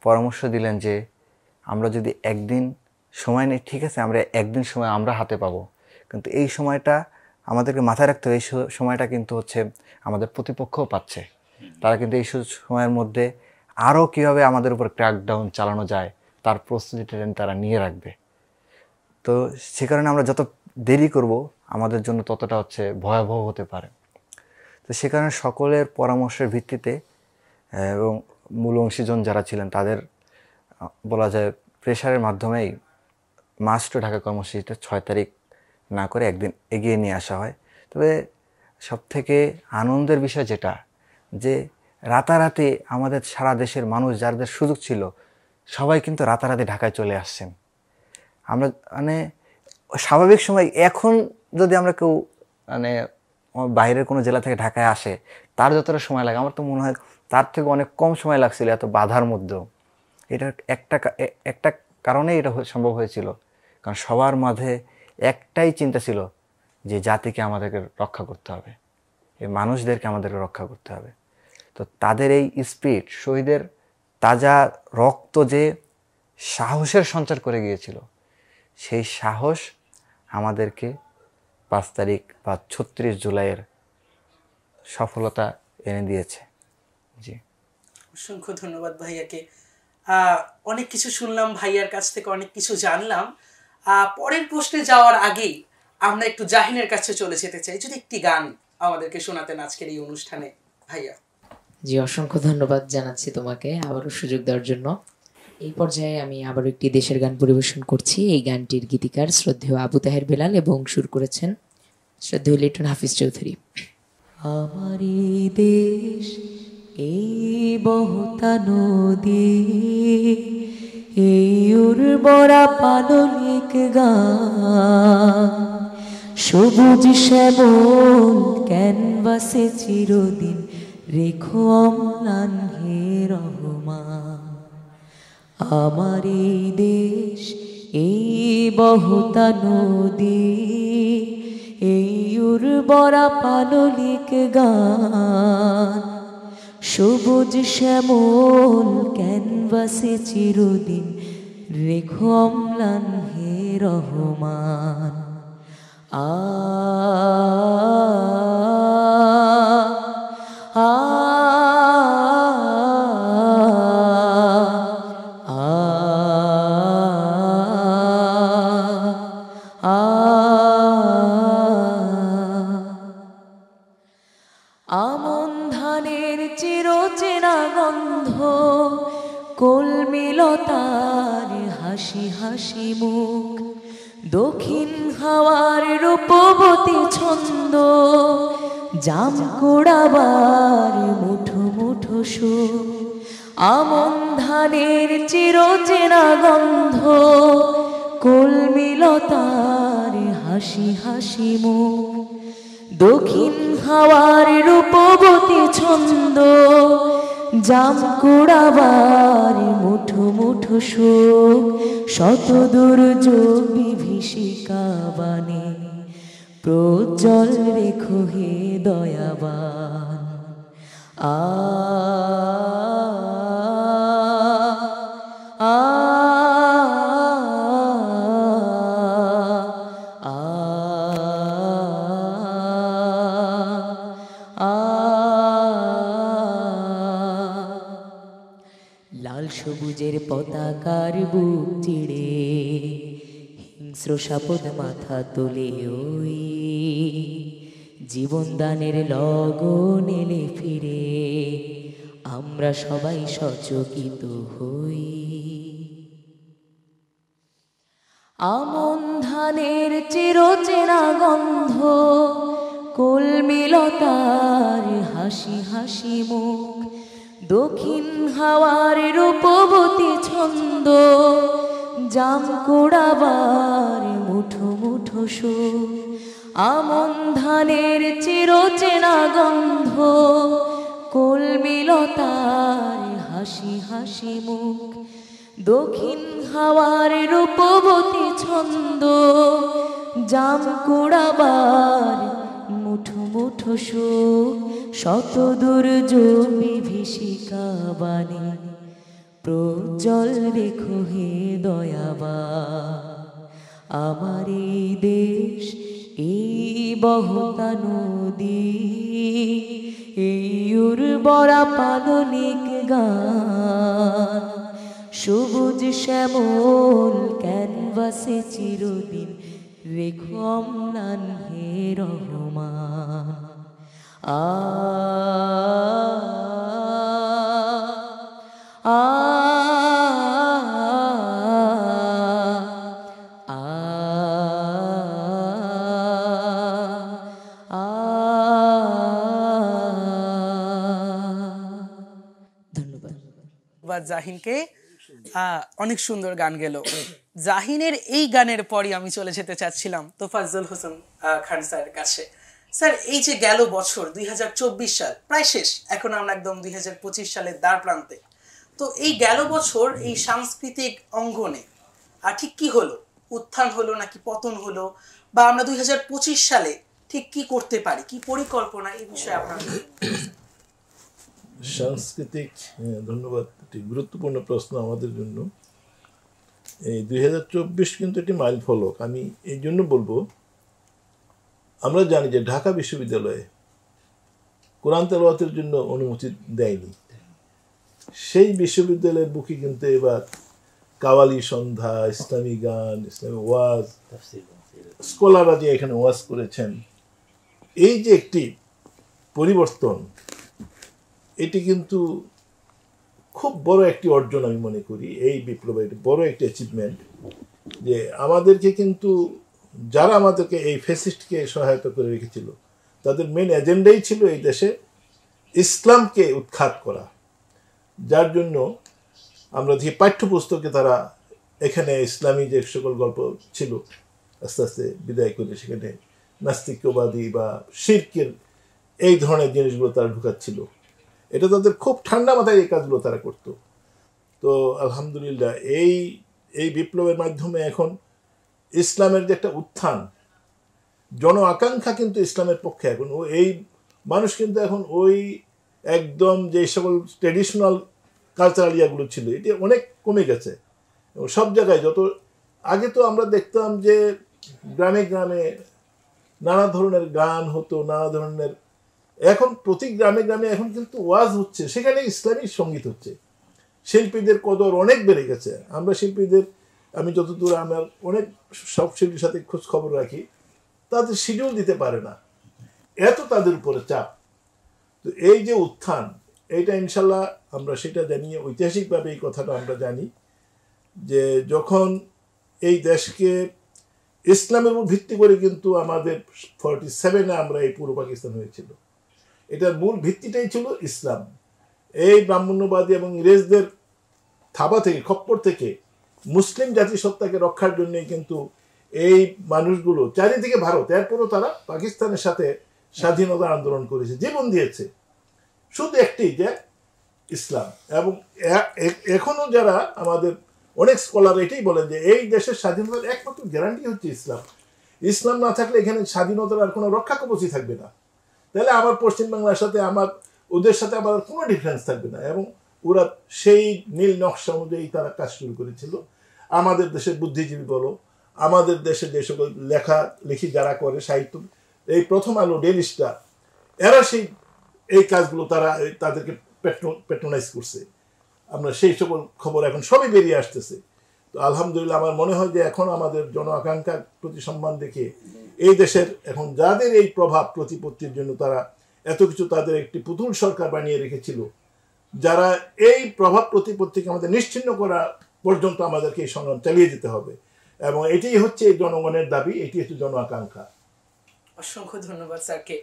পরামর্শ দিলেন যে আমরা যদি একদিন সময় নেই, ঠিক আছে, আমরা একদিন সময় আমরা হাতে পাবো, কিন্তু এই সময়টা আমাদেরকে মাথায় রাখতে হবে, এই সময়টা কিন্তু হচ্ছে আমাদের প্রতিপক্ষও পাচ্ছে। তারা কিন্তু এই সময়ের মধ্যে আরও কীভাবে আমাদের উপর ক্র্যাকডাউন চালানো যায় তার প্রস্তুতিটা তারা নিয়ে রাখবে। তো সে কারণে আমরা যত দেরি করব আমাদের জন্য ততটা হচ্ছে ভয়াবহ হতে পারে। তো সে কারণে সকলের পরামর্শের ভিত্তিতে এবং মূল অংশীজন যারা ছিলেন তাদের বলা যায় প্রেশারের মাধ্যমেই মার্চ টু ঢাকা কর্মসূচিটা 6 তারিখ না করে একদিন এগিয়ে নিয়ে আসা হয়। তবে সবথেকে আনন্দের বিষয় যেটা, যে রাতারাতি আমাদের সারা দেশের মানুষ যাদের সুযোগ ছিল সবাই কিন্তু রাতারাতি ঢাকায় চলে আসছেন। আমরা মানে স্বাভাবিক সময়, এখন যদি আমরা কেউ মানে বাইরের কোনো জেলা থেকে ঢাকায় আসে তার যতটা সময় লাগে, আমার তো মনে হয় তার থেকে অনেক কম সময় লাগছিল এত বাধার মধ্যেও। এটার একটা কারণেই এটা সম্ভব হয়েছিল, কারণ সবার মাঝে একটাই চিন্তা ছিল যে জাতিকে আমাদেরকে রক্ষা করতে হবে, এই মানুষদেরকে আমাদেরকে রক্ষা করতে হবে। তো তাদের এই স্পিরিট, শহীদের তাজা রক্ত যে সাহসের সঞ্চার করে গিয়েছিল, সেই সাহস আমাদেরকে 5 তারিখ বা 36 জুলাইয়ের সফলতা এনে দিয়েছে। জি, অসংখ্য ধন্যবাদ ভাইয়াকে। অনেক কিছু শুনলাম ভাইয়ার কাছ থেকে, অনেক কিছু জানলাম। পরের প্রশ্নে যাওয়ার আগেই আমরা একটু জাহিনের কাছে চলে যেতে চাই, যদি একটি গান আমাদেরকে শোনাতেন আজকের এই অনুষ্ঠানে ভাইয়া। জি, অসংখ্য ধন্যবাদ জানাচ্ছি তোমাকে আবারও সুযোগ দেওয়ার জন্য। এই পর্যায়ে আমি আবারও একটি দেশের গান পরিবেশন করছি। এই গানটির গীতিকার শ্রদ্ধেয় আবু তাহের বেলাল এবং সুর করেছেন শ্রদ্ধেয় লিটন হাফিজ চৌধুরী। আমারি দেশ এই বহুতা নদী, এই উর্বরা পাললিক গান, সবুজ শ্যামল ক্যানভাসে চিরদিন রেখো অম্লান হে রহমান। আমার এই দেশ এই বহুতা নদী, এই উর্বরা পাললিক গান, সবুজ শ্যামল ক্যানভাসে চিরদিন রেখো অম্লান হে রহমান। আ আ আমন ধানের চিরচেনা গন্ধ, কলমিলতার হাসি হাসি মুখ, দক্ষিণ হাওয়ার রূপবতী ছন্দ, জাম কোড়াবার মুঠো মুঠো সুর। আমন ধানের চিরচেনা গন্ধ, কলমিলতার হাসি হাসি মুখ, দক্ষিণ হাওয়ার রূপবতী ছন্দ, জাম কুড়াবার মুঠো মুঠো সুখ। শত দুর্যোগ বিভীষিকা বাণী, প্রজ্জ্বল রেখো হে দয়াবান। আ আ লাল সবুজের পতাকার বুক চিড়ে হিংস্র সাপদ মাথা তোলে, ওই জীবনদানের লগন এলে ফিরে আমরা সবাই সচকিত হই। আমন ধানের চিরচেনা গন্ধ, কলমিলতার হাসি হাসি মুখ, দক্ষিণ হাওয়ার রূপবতী ছন্দ, জাম কুড়াবার মুঠো মুঠো সুর, আমন ধানের চিরচেনা গন্ধ, কলমিলতার হাসি হাসি মুখ, দক্ষিণ হাওয়ার রূপবতী ছন্দ, জাম কুড়াবার মুঠো মুঠো সুখ, শত দুর্যোগ বিভীষিকা বাণী, প্রজ্জ্বল রেখো হে দয়াবান আমার এই দেশ, এই বহতা নদী, এই উর্বরা পাললিক গান, সবুজ শ্যামল ক্যানভাসে চিরদিন রেখো অম্লান হে রহমান। আ আ ধন্যবাদ জাহিনকে। অনেক সুন্দর গান গেল। জাহিনের এই গানের পরই আমি চলে যেতে চাচ্ছিলাম তোফাজ্জল হোসেন খান স্যারের কাছে। স্যার, এই যে গেল বছর 2024 সাল প্রায় শেষ, এখন আমরা একদম 2025 সালের দ্বার প্রান্তে, তো এই গেল বছর এই সাংস্কৃতিক অঙ্গনে ঠিক কি হলো? উত্থান হলো নাকি পতন হলো? বা আমরা 2025 সালে ঠিক কি করতে পারি, কি পরিকল্পনা, এই বিষয়ে আপনার সাংস্কৃতিক, ধন্যবাদ, একটি গুরুত্বপূর্ণ প্রশ্ন আমাদের জন্য। এই 2024 কিন্তু একটি মাইল ফলক। আমি এই জন্য বলবো, আমরা জানি যে ঢাকা বিশ্ববিদ্যালয়ে কোরআন তেলাওয়াতের জন্য অনুমতি দেয়নি। সেই বিশ্ববিদ্যালয়ের বুকে কিন্তু এবার কাওয়ালি সন্ধ্যা, ইসলামী গান, ইসলামী ওয়াজ, স্কলাররা যে এখানে ওয়াজ করেছেন, এই যে একটি পরিবর্তন, এটি কিন্তু খুব বড় একটি অর্জন আমি মনে করি। এই বিপ্লবের বড় একটি অ্যাচিভমেন্ট যে আমাদেরকে কিন্তু, যারা আমাদেরকে এই ফ্যাসিস্টকে সহায়তা করে রেখেছিল, তাদের মেন এজেন্ডাই ছিল এই দেশে ইসলামকে উৎখাত করা। যার জন্য আমরা যে পাঠ্যপুস্তকে তারা এখানে ইসলামী যে সকল গল্প ছিল আস্তে আস্তে বিদায় করে সেখানে নাস্তিক্যবাদী বা শিরকের এই ধরনের জিনিসগুলো তারা ঢুকাচ্ছিল। এটা তাদের খুব ঠান্ডা মাথায় এই কাজগুলো তারা করত। তো আলহামদুলিল্লাহ এই বিপ্লবের মাধ্যমে এখন ইসলামের যে একটা উত্থান, জন আকাঙ্ক্ষা কিন্তু ইসলামের পক্ষে। এখন এই মানুষ কিন্তু এখন ওই একদম যে সকল ট্রেডিশনাল কালচারাল ইয়াগুলো ছিল, এটি অনেক কমে গেছে। এবং সব জায়গায় যত আগে তো আমরা দেখতাম যে গ্রামে গ্রামে নানা ধরনের গান হতো, নানা ধরনের, এখন প্রতি গ্রামে গ্রামে এখন কিন্তু ওয়াজ হচ্ছে, সেখানে ইসলামী সঙ্গীত হচ্ছে। শিল্পীদের কদর অনেক বেড়ে গেছে। আমরা শিল্পীদের, আমি যতদূর আমার অনেক সব শিল্পীর সাথে খোঁজ খবর রাখি, তাদের শিডিউল দিতে পারে না, এত তাদের উপরে চাপ। তো এই যে উত্থান, এইটা ইনশাল্লাহ আমরা সেটা জানি, ঐতিহাসিকভাবে এই কথাটা আমরা জানি যে যখন এই দেশকে ইসলামের উপর ভিত্তি করে কিন্তু আমাদের 47-এ আমরা এই পূর্ব পাকিস্তান হয়েছিল, এটার মূল ভিত্তিটাই ছিল ইসলাম। এই ব্রাহ্মণ্যবাদী এবং ইংরেজদের থাবা থেকে, খপ্পর থেকে মুসলিম জাতিসত্তাকে রক্ষার জন্যই কিন্তু এই মানুষগুলো চারিদিকে ভারত, এরপরও তারা পাকিস্তানের সাথে স্বাধীনতা আন্দোলন করেছে, জীবন দিয়েছে, শুধু একটি যে ইসলাম। এবং এখনো যারা আমাদের অনেক স্কলার এটাই বলেন যে এই দেশের স্বাধীনতার একমাত্র গ্যারান্টি হচ্ছে ইসলাম। ইসলাম না থাকলে এখানে স্বাধীনতার আর কোনো রক্ষা কবচই থাকবে না। তাহলে আমার পশ্চিমবাংলার সাথে ওদের সাথে আমার কোনো ডিফারেন্স থাকবে না। এবং ওরা সেই নীল নকশা অনুযায়ী তারা কাজ শুরু করেছিল। আমাদের দেশের বুদ্ধিজীবী বলো, আমাদের দেশে যে সকল লেখালেখি যারা করে, সাহিত্য, এই প্রথম আলো, ডেইলি স্টার, এরা এই কাজগুলো তাদেরকে প্যাট্রোনাইজ করছে। আমরা সেই সকল খবর এখন সবই বেরিয়ে আসতেছে। তো আলহামদুলিল্লাহ আমার মনে হয় যে এখন আমাদের জন আকাঙ্ক্ষার প্রতি সম্মান দেখে এই দেশের এখন যাদের এই প্রভাব প্রতিপত্তির জন্য তারা এত কিছু, তাদের একটি পুতুল সরকার বানিয়ে রেখেছিল, যারা এই প্রভাব প্রতিপত্তিকে আমাদের নিশ্চিহ্ন করা পর্যন্ত আমাদেরকে এই সংগ্রাম চালিয়ে যেতে হবে। এবং এটাই হচ্ছে এই জনগণের দাবি, এটি হচ্ছে জন আকাঙ্ক্ষা। অসংখ্য ধন্যবাদ স্যারকে।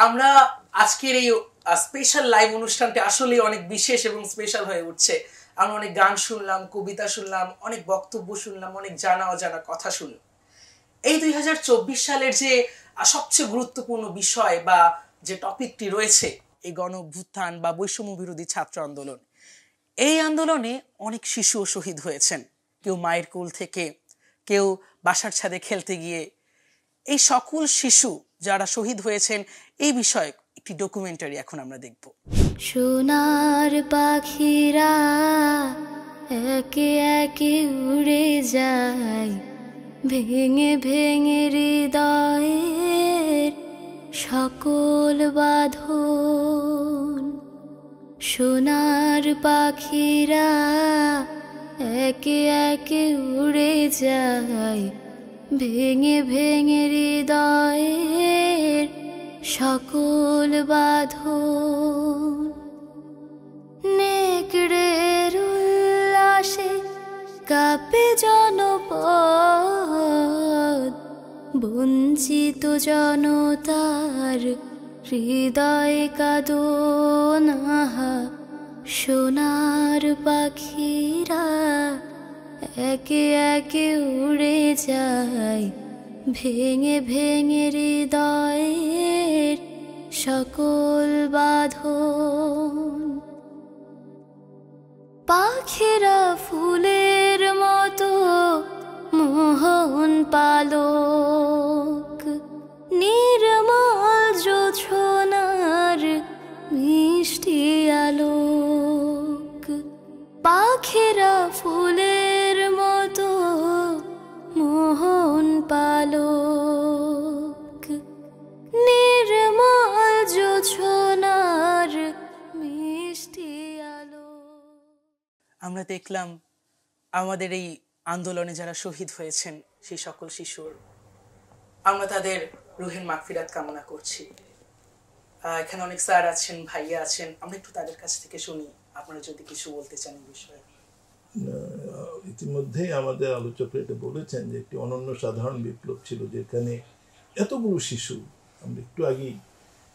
আমরা আজকের এই স্পেশাল লাইভ অনুষ্ঠানটি আসলে অনেক বিশেষ এবং স্পেশাল হয়ে উঠছে। আমরা অনেক গান শুনলাম, কবিতা শুনলাম, অনেক বক্তব্য শুনলাম, অনেক জানা অজানা কথা শুনলাম। এই 2024 সালের যে সবচেয়ে গুরুত্বপূর্ণ বিষয় বা যে টপিকটি রয়েছে, এই গণ অভ্যুত্থান বা বৈষম্য বিরোধী ছাত্র আন্দোলন, এই আন্দোলনে অনেক শিশুও শহীদ হয়েছেন, কেউ মায়ের কোল থেকে, কেউ বাসার ছাদে খেলতে গিয়ে। এই সকল শিশু যারা শহীদ হয়েছেন এই বিষয়ে একটি ডকুমেন্টারি এখন আমরা দেখব। সোনার পাখিরা একে একে উড়ে যায়, ভেঙে ভেঙে হৃদয়ের সকল বাঁধন। সোনার পাখিরা একে একে উড়ে যায়, ভেঙে ভেঙে হৃদয়ের সকল বাঁধন। নেকড়ের উল্লাসে কাঁপে জনপদ, বঞ্চিত জনতার হৃদয় কাঁদনা। সোনার পাখিরা একে একে উড়ে যায়, ভেঙে ভেঙে হৃদয়ের সকল বাঁধন। পাখিরা ফুলের মতো মোহন পালক, নির্মল জোছনার মিষ্টি আলোক। পাখিরা ফুলের মতো মোহন পালক, নির্মল জোছনার মিষ্টি আলোক। আমরা দেখলাম আমাদের এই আন্দোলনে যারা শহীদ হয়েছেন সেই সকল শিশুর, আমরা তাদের রুহের মাগফিরাত কামনা করছি। এখানে অনেক স্যার আছেন, ভাইয়া আছেন, আমরা একটু তাদের কাছ থেকে শুনি, আপনারা যদি কিছু বলতে চান এই বিষয়ে। ইতিমধ্যেই আমাদের আলোচকরা এটা বলেছেন যে একটি অনন্য সাধারণ বিপ্লব ছিল, যেখানে এতগুলো শিশু, আমরা একটু আগেই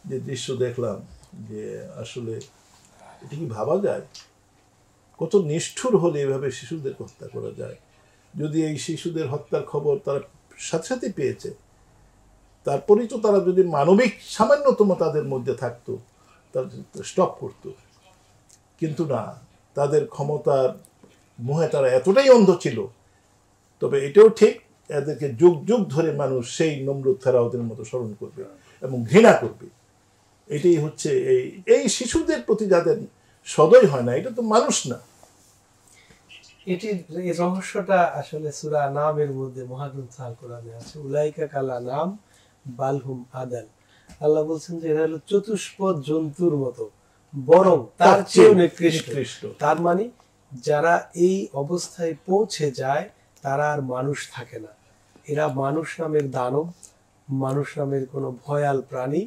যে দৃশ্য দেখলাম, যে আসলে এটা কি ভাবা যায়? কত নিষ্ঠুর হলে এভাবে শিশুদের হত্যা করা যায়। যদি এই শিশুদের হত্যার খবর তারা সাথে সাথে পেয়েছে, তারপরেই তো তারা যদি মানবিক সামান্যতম তাদের মধ্যে থাকতো, তাদের স্টপ করতো। কিন্তু না, তাদের ক্ষমতার মোহে তারা এতটাই অন্ধ ছিল। তবে এটাও ঠিক, এদেরকে যুগ যুগ ধরে মানুষ সেই নমরুদ ফেরাউদের মতো স্মরণ করবে এবং ঘৃণা করবে। এটাই হচ্ছে এই শিশুদের প্রতি যাদের সদয় হয় না, এটা তো মানুষ না। এটির এই রহস্যটা আসলে সূরা নামের মধ্যে মহাগ্রন্থ আল কোরআনে আছে। উলাইকা কালা নাম বালহুম আদাল। আল্লাহ বলছেন যে এরা হলো চতুষ্পদ জন্তুর মতো, বরং তার চেয়েও নিকৃষ্ট। তার মানে যারা এই অবস্থায় পৌঁছে যায় তারা আর মানুষ থাকে না। এরা মানুষ নামের দানব, মানুষ নামের কোনো ভয়াল প্রাণী,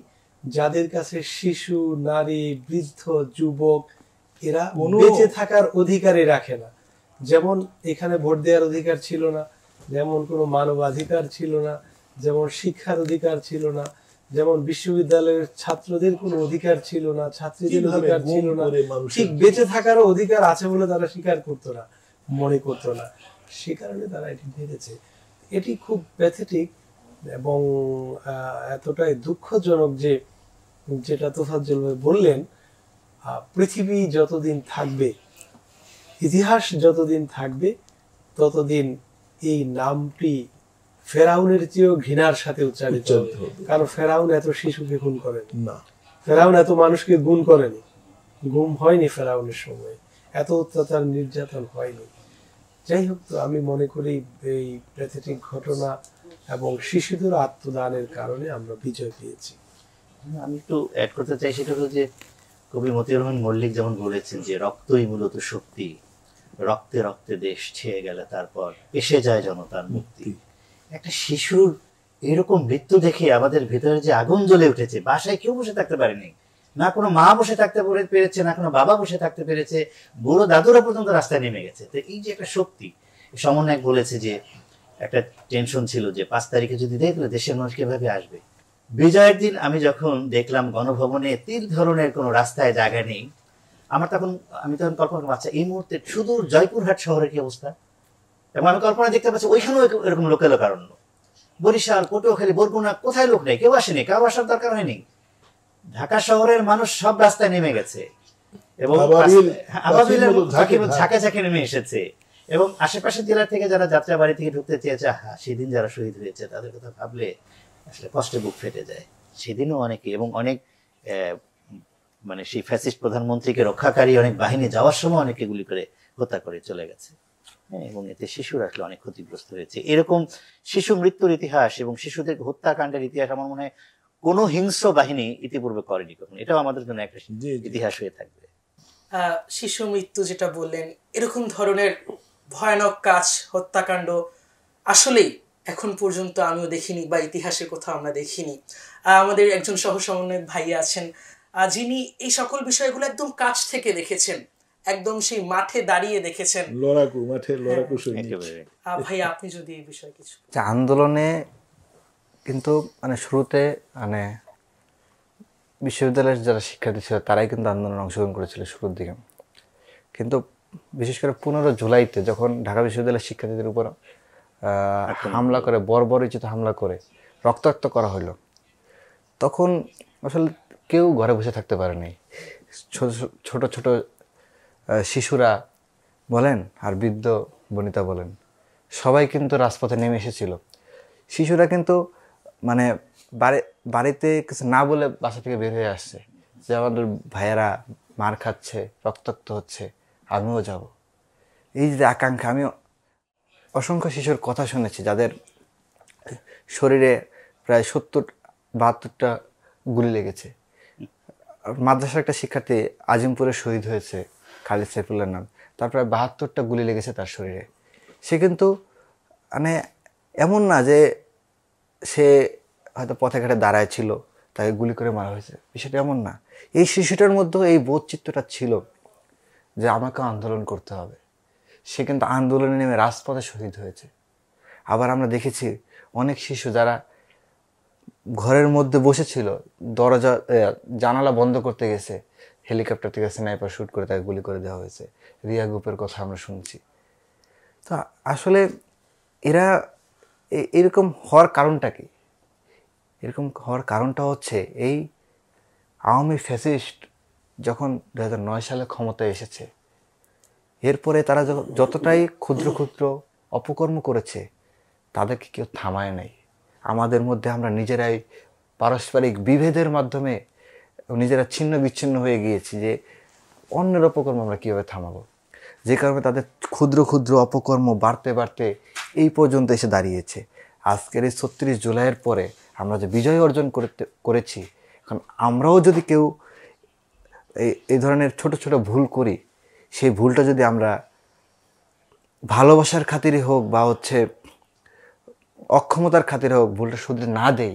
যাদের কাছে শিশু, নারী, বৃদ্ধ, যুবক এরা বেঁচে থাকার অধিকারই রাখে না। যেমন এখানে ভোট দেওয়ার অধিকার ছিল না, যেমন কোনো মানবাধিকার ছিল না, যেমন শিক্ষার অধিকার ছিল না, যেমন বিশ্ববিদ্যালয়ের ছাত্রদের কোনো অধিকার ছিল না, ছাত্রীদের অধিকার ছিল না, ঠিক বেঁচে থাকারও অধিকার আছে বলে তারা স্বীকার করতো না, মনে করতো না। সে কারণে তারা এটি ভেবেছে। এটি খুব প্যাথেটিক এবং এতটাই দুঃখজনক যে, যেটা তোফাজ্জল ভাই বললেন, পৃথিবী যতদিন থাকবে, ইতিহাস যতদিন থাকবে, ততদিন এই নামটি ফেরাউনের চেয়েও ঘৃণার সাথে উচ্চারিত হবে। কারণ ফেরাউন এত শিশুকে খুন করেনি না, ফেরাউন এত মানুষকে গুম করেনি, গুম হয়নি ফেরাউনের সময়, এত অত্যাচার নির্যাতন হয়নি। যাই হোক, তো আমি মনে করি এই প্যাথেটিক ঘটনা এবং শিশুদের আত্মদানের কারণে আমরা বিজয় পেয়েছি। আমি একটু অ্যাড করতে চাই, সেটা হলো যে কবি মতিউর রহমান মল্লিক যেমন বলেছেন যে রক্তই মূলত শক্তি, রক্তে রক্তে দেশ ছেয়ে গেলে তারপর এসে যায় জনতার মুক্তি। একটা শিশুর এরকম মৃত্যু দেখে আমাদের ভিতরে যে আগুন জ্বলে উঠেছে। বাসায় কেউ বসে থাকতে পারেনি, না কোনো মা বসে থাকতে পেরেছে, না কোনো বাবা বসে থাকতে পেরেছে, বুড়ো দাদুরা পর্যন্ত রাস্তায় নেমে গেছে। তো এই যে একটা শক্তি, সমন্বয়ক বলেছে যে একটা টেনশন ছিল যে 5 তারিখে যদি দেয় তাহলে দেশের মানুষ কিভাবে আসবে। বিজয়ের দিন আমি যখন দেখলাম গণভবনে 3 ধরনের কোনো রাস্তায় জায়গা নেই, আমি তখন কল্পনা করলাম, আচ্ছা এই মুহূর্তে সুদূর জয়পুরহাট শহরের কি অবস্থা, এবং আমি কল্পনা দেখতে পাচ্ছি ওইখানেও এরকম লোকারণ্য, বরিশাল, পটুয়াখালী, বরগুনা, কোথায় লোক নেই, কেউ আসেনি, কারো আসার দরকার হয়নি। ঢাকা শহরের মানুষ সব রাস্তায় নেমে গেছে এবং ঝাঁকে ঝাঁকে নেমে এসেছে, এবং আশেপাশের জেলা থেকে যারা যাত্রা বাড়ি থেকে ঢুকতে চেয়েছে, সেদিন যারা শহীদ হয়েছে তাদের কথা ভাবলে আসলে কষ্টে বুক ফেটে যায়। সেদিনও অনেকে, এবং অনেক মানে সেই ফ্যাসিস্ট প্রধানমন্ত্রীকে রক্ষাকারী অনেক বাহিনী যাওয়ার সময় অনেকে গুলি করে হত্যা করে চলে গেছে, এবং এতে শিশুরা আসলে অনেক ক্ষতিগ্রস্ত হয়েছে। এরকম শিশু মৃত্যুর ইতিহাস এবং শিশুদের হত্যাকাণ্ডের ইতিহাস আমার মনে হয় কোনো হিংস্র বাহিনী ইতিপূর্বে করেনি কখনো। এটাও আমাদের জন্য একটা ইতিহাস হয়ে থাকবে। শিশু মৃত্যু যেটা বললেন, এরকম ধরনের ভয়ানক কাজ, হত্যাকাণ্ড আসলেই এখন পর্যন্ত আমিও দেখিনি বা ইতিহাসে কোথাও আমরা দেখিনি। আমাদের একজন সহ সমন্বয়ক ভাইয়া আছেন যিনি এই সকল বিষয়গুলো একদম কাছ থেকে দেখেছেন, একদম সেই মাঠে দাঁড়িয়ে দেখেছেন, লড়াকু সৈনিক। ভাইয়া আপনি যদি এই বিষয়ে কিছু। আন্দোলনে কিন্তু মানে শুরুতে মানে বিশ্ববিদ্যালয়ের যারা শিক্ষার্থী ছিল তারাই কিন্তু আন্দোলনে অংশগ্রহণ করেছিল শুরুর দিকে, কিন্তু বিশেষ করে 15 জুলাইতে যখন ঢাকা বিশ্ববিদ্যালয়ের শিক্ষার্থীদের উপর হামলা করে, বর্বরোচিত হামলা করে রক্তাক্ত করা হলো, তখন আসলে কেউ ঘরে বসে থাকতে পারেনি। ছোট ছোট শিশুরা বলেন আর বৃদ্ধ বনিতা বলেন, সবাই কিন্তু রাজপথে নেমে এসেছিল। শিশুরা কিন্তু মানে বাড়িতে কিছু না বলে বাসা থেকে বের হয়ে আসছে যে আমাদের ভাইয়েরা মার খাচ্ছে, রক্তাক্ত হচ্ছে, আমিও যাব। এই যে আকাঙ্ক্ষা, আমি অসংখ্য শিশুর কথা শুনেছি যাদের শরীরে প্রায় 70-72টা গুলি লেগেছে। মাদ্রাসার একটা শিক্ষার্থী আজিমপুরে শহীদ হয়েছে, খালিদ সাইফুল্লাহর নাম, তার প্রায় 72টা গুলি লেগেছে তার শরীরে। সে কিন্তু মানে এমন না যে সে হয়তো পথে ঘাটে দাঁড়ায় ছিল, তাকে গুলি করে মারা হয়েছে, বিষয়টা এমন না। এই শিশুটার মধ্যেও এই বোধচিত্তটা ছিল যে আমাকে আন্দোলন করতে হবে। সে কিন্তু আন্দোলনে নেমে রাজপথে শহীদ হয়েছে। আবার আমরা দেখেছি অনেক শিশু যারা ঘরের মধ্যে বসেছিল, দরজা জানালা বন্ধ করতে গেছে, হেলিকপ্টার থেকে স্নাইপার শুট করে তাকে গুলি করে দেওয়া হয়েছে। রিয়া গ্রুপের কথা আমরা শুনছি। তো আসলে এরা এরকম হওয়ার কারণটা কি? এরকম হওয়ার কারণটা হচ্ছে এই আওয়ামী ফ্যাসিস্ট যখন 2009 সালে ক্ষমতায় এসেছে, এরপরে তারা যতটাই ক্ষুদ্র ক্ষুদ্র অপকর্ম করেছে তাদেরকে কেউ থামায় নাই। আমাদের মধ্যে আমরা নিজেরাই পারস্পরিক বিভেদের মাধ্যমে নিজেরা ছিন্ন বিচ্ছিন্ন হয়ে গিয়েছি যে অন্যের অপকর্ম আমরা কীভাবে থামাবো, যে কারণে তাদের ক্ষুদ্র ক্ষুদ্র অপকর্ম বাড়তে বাড়তে এই পর্যন্ত এসে দাঁড়িয়েছে। আজকের এই 36 জুলাইয়ের পরে আমরা যে বিজয় অর্জন করেছি, এখন আমরাও যদি কেউ এই ধরনের ছোট ছোট ভুল করি, সেই ভুলটা যদি আমরা ভালোবাসার খাতিরে হোক বা অক্ষমতার খাতিরে হোক ভুলটা শুধরে না দেই,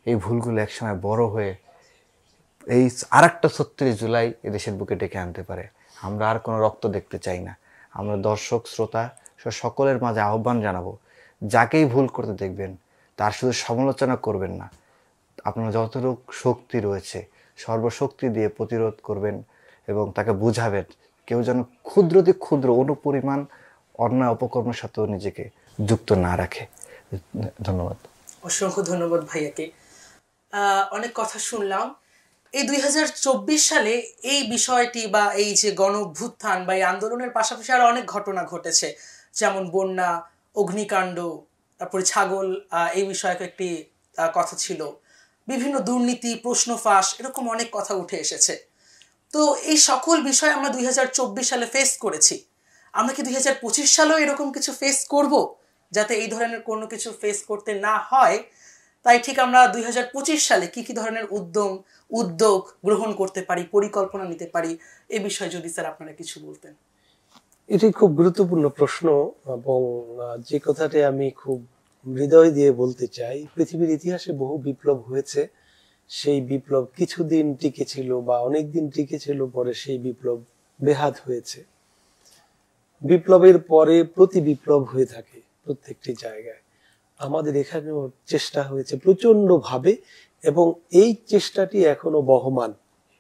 এই ভুলগুলো একসময় বড় হয়ে এই আরেকটা 36 জুলাই এদেশের বুকে ডেকে আনতে পারে। আমরা আর কোনো রক্ত দেখতে চাই না। আমরা দর্শক শ্রোতা সকলের মাঝে আহ্বান জানাবো, যাকেই ভুল করতে দেখবেন তার শুধু সমালোচনা করবেন না, আপনার যতটুকু শক্তি রয়েছে সর্বশক্তি দিয়ে প্রতিরোধ করবেন এবং তাকে বুঝাবেন কেউ যেন ক্ষুদ্রতে ক্ষুদ্র অনুপরিমাণ অন্যায় অপকর্মের সাথেও নিজেকে যুক্ত না রাখে। ধন্যবাদ। অসংখ্য ধন্যবাদ ভাইয়াকে। অনেক কথা শুনলাম। এই 2024 সালে এই বিষয়টি বা এই যে গণঅভ্যুত্থান বা এই আন্দোলনের পাশাপাশি আরো অনেক ঘটনা ঘটেছে, যেমন বন্যা, অগ্নিকাণ্ড, তারপরে ছাগল, এই বিষয়ে একটি কথা ছিল, বিভিন্ন দুর্নীতি, প্রশ্ন ফাঁস, এরকম অনেক কথা উঠে এসেছে। তো এই সকল বিষয় আমরা 2024 সালে ফেস করেছি। আমরা কি 2025 সালেও এরকম কিছু ফেস করব, যাতে এই ধরনের কোনো কিছু ফেস করতে না হয়? তাই ঠিক আমরা 2025 সালে কি কি ধরনের উদ্যোগ গ্রহণ করতে পারি, পরিকল্পনা নিতে পারি, এ বিষয়ে যদি স্যার আপনারা কিছু বলতেন। এটি খুব গুরুত্বপূর্ণ প্রশ্ন, এবং যে কথাটি আমি খুব হৃদয় দিয়ে বলতে চাই, পৃথিবীর ইতিহাসে বহু বিপ্লব হয়েছে। সেই বিপ্লব কিছুদিন টিকে ছিল বা অনেকদিন টিকে ছিল, পরে সেই বিপ্লব বেহাত হয়েছে। বিপ্লবের পরে প্রতি বিপ্লব হয়ে থাকে, প্রত্যেকটি জায়গায়। আমাদের এখানেও চেষ্টা হয়েছে প্রচন্ড ভাবে, এবং এই চেষ্টাটি এখনো বহমান।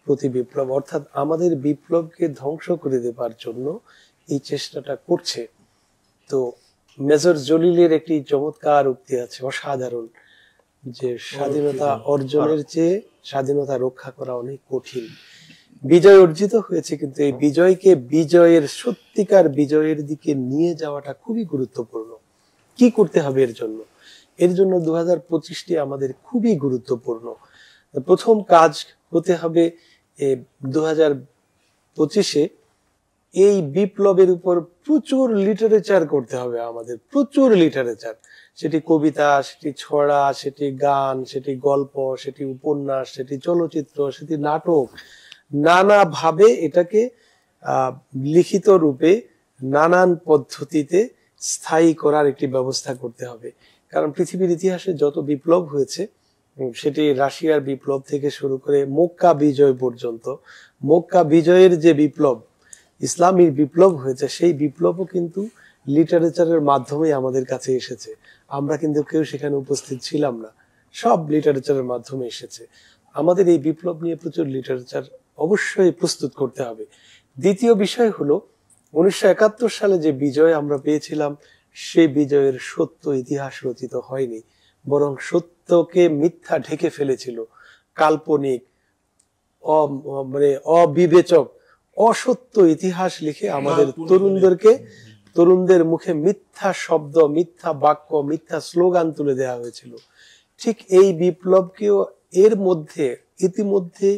প্রতি বিপ্লব অর্থাৎ আমাদের বিপ্লবকে ধ্বংস করে দেবার জন্য এই চেষ্টাটা করছে। তো মেজর জলিলের একটি চমৎকার উক্তি আছে, অসাধারণ, যে স্বাধীনতা অর্জনের চেয়ে স্বাধীনতা রক্ষা করা অনেক কঠিন। বিজয় অর্জিত হয়েছে, কিন্তু এই বিজয়কে বিজয়ের সত্যিকার বিজয়ের দিকে নিয়ে যাওয়াটা খুবই গুরুত্বপূর্ণ। কি করতে হবে এর জন্য? এর জন্য 2025টি আমাদের খুবই গুরুত্বপূর্ণ। প্রথম কাজ হতে হবে 2025-এ এই বিপ্লবের উপর প্রচুর লিটারেচার করতে হবে আমাদের, প্রচুর লিটারেচার। সেটি কবিতা, সেটি ছড়া, সেটি গান, সেটি গল্প, সেটি উপন্যাস, সেটি চলচ্চিত্র, সেটি নাটক, নানাভাবে এটাকে লিখিত রূপে নানান পদ্ধতিতে স্থায়ী করার একটি ব্যবস্থা করতে হবে। কারণ পৃথিবীর ইতিহাসে যত বিপ্লব হয়েছে, সেটি রাশিয়ার বিপ্লব থেকে শুরু করে মক্কা বিজয় পর্যন্ত, মক্কা বিজয়ের যে বিপ্লব, ইসলামী বিপ্লব হয়েছে, সেই বিপ্লবও কিন্তু লিটারেচারের মাধ্যমে আমাদের কাছে এসেছে। আমরা কিন্তু কেউ সেখানে উপস্থিত ছিলাম না, সব লিটারেচারের মাধ্যমে এসেছে। আমাদের এই বিপ্লব নিয়ে প্রচুর লিটারেচার অবশ্যই প্রস্তুত করতে হবে। দ্বিতীয় বিষয় হলো 1971 সালে যে বিজয় আমরা পেয়েছিলাম, সেই বিজয়ের সত্য ইতিহাস রচিত হয়নি, বরং সত্যকে মিথ্যা ঢেকে ফেলেছিল। কাল্পনিক, মানে অবিবেচক, অসত্য ইতিহাস লিখে আমাদের তরুণদের মুখে মিথ্যা শব্দ, মিথ্যা বাক্য, মিথ্যা স্লোগান তুলে দেওয়া হয়েছিল। ঠিক এই বিপ্লবকেও এর মধ্যে ইতিমধ্যে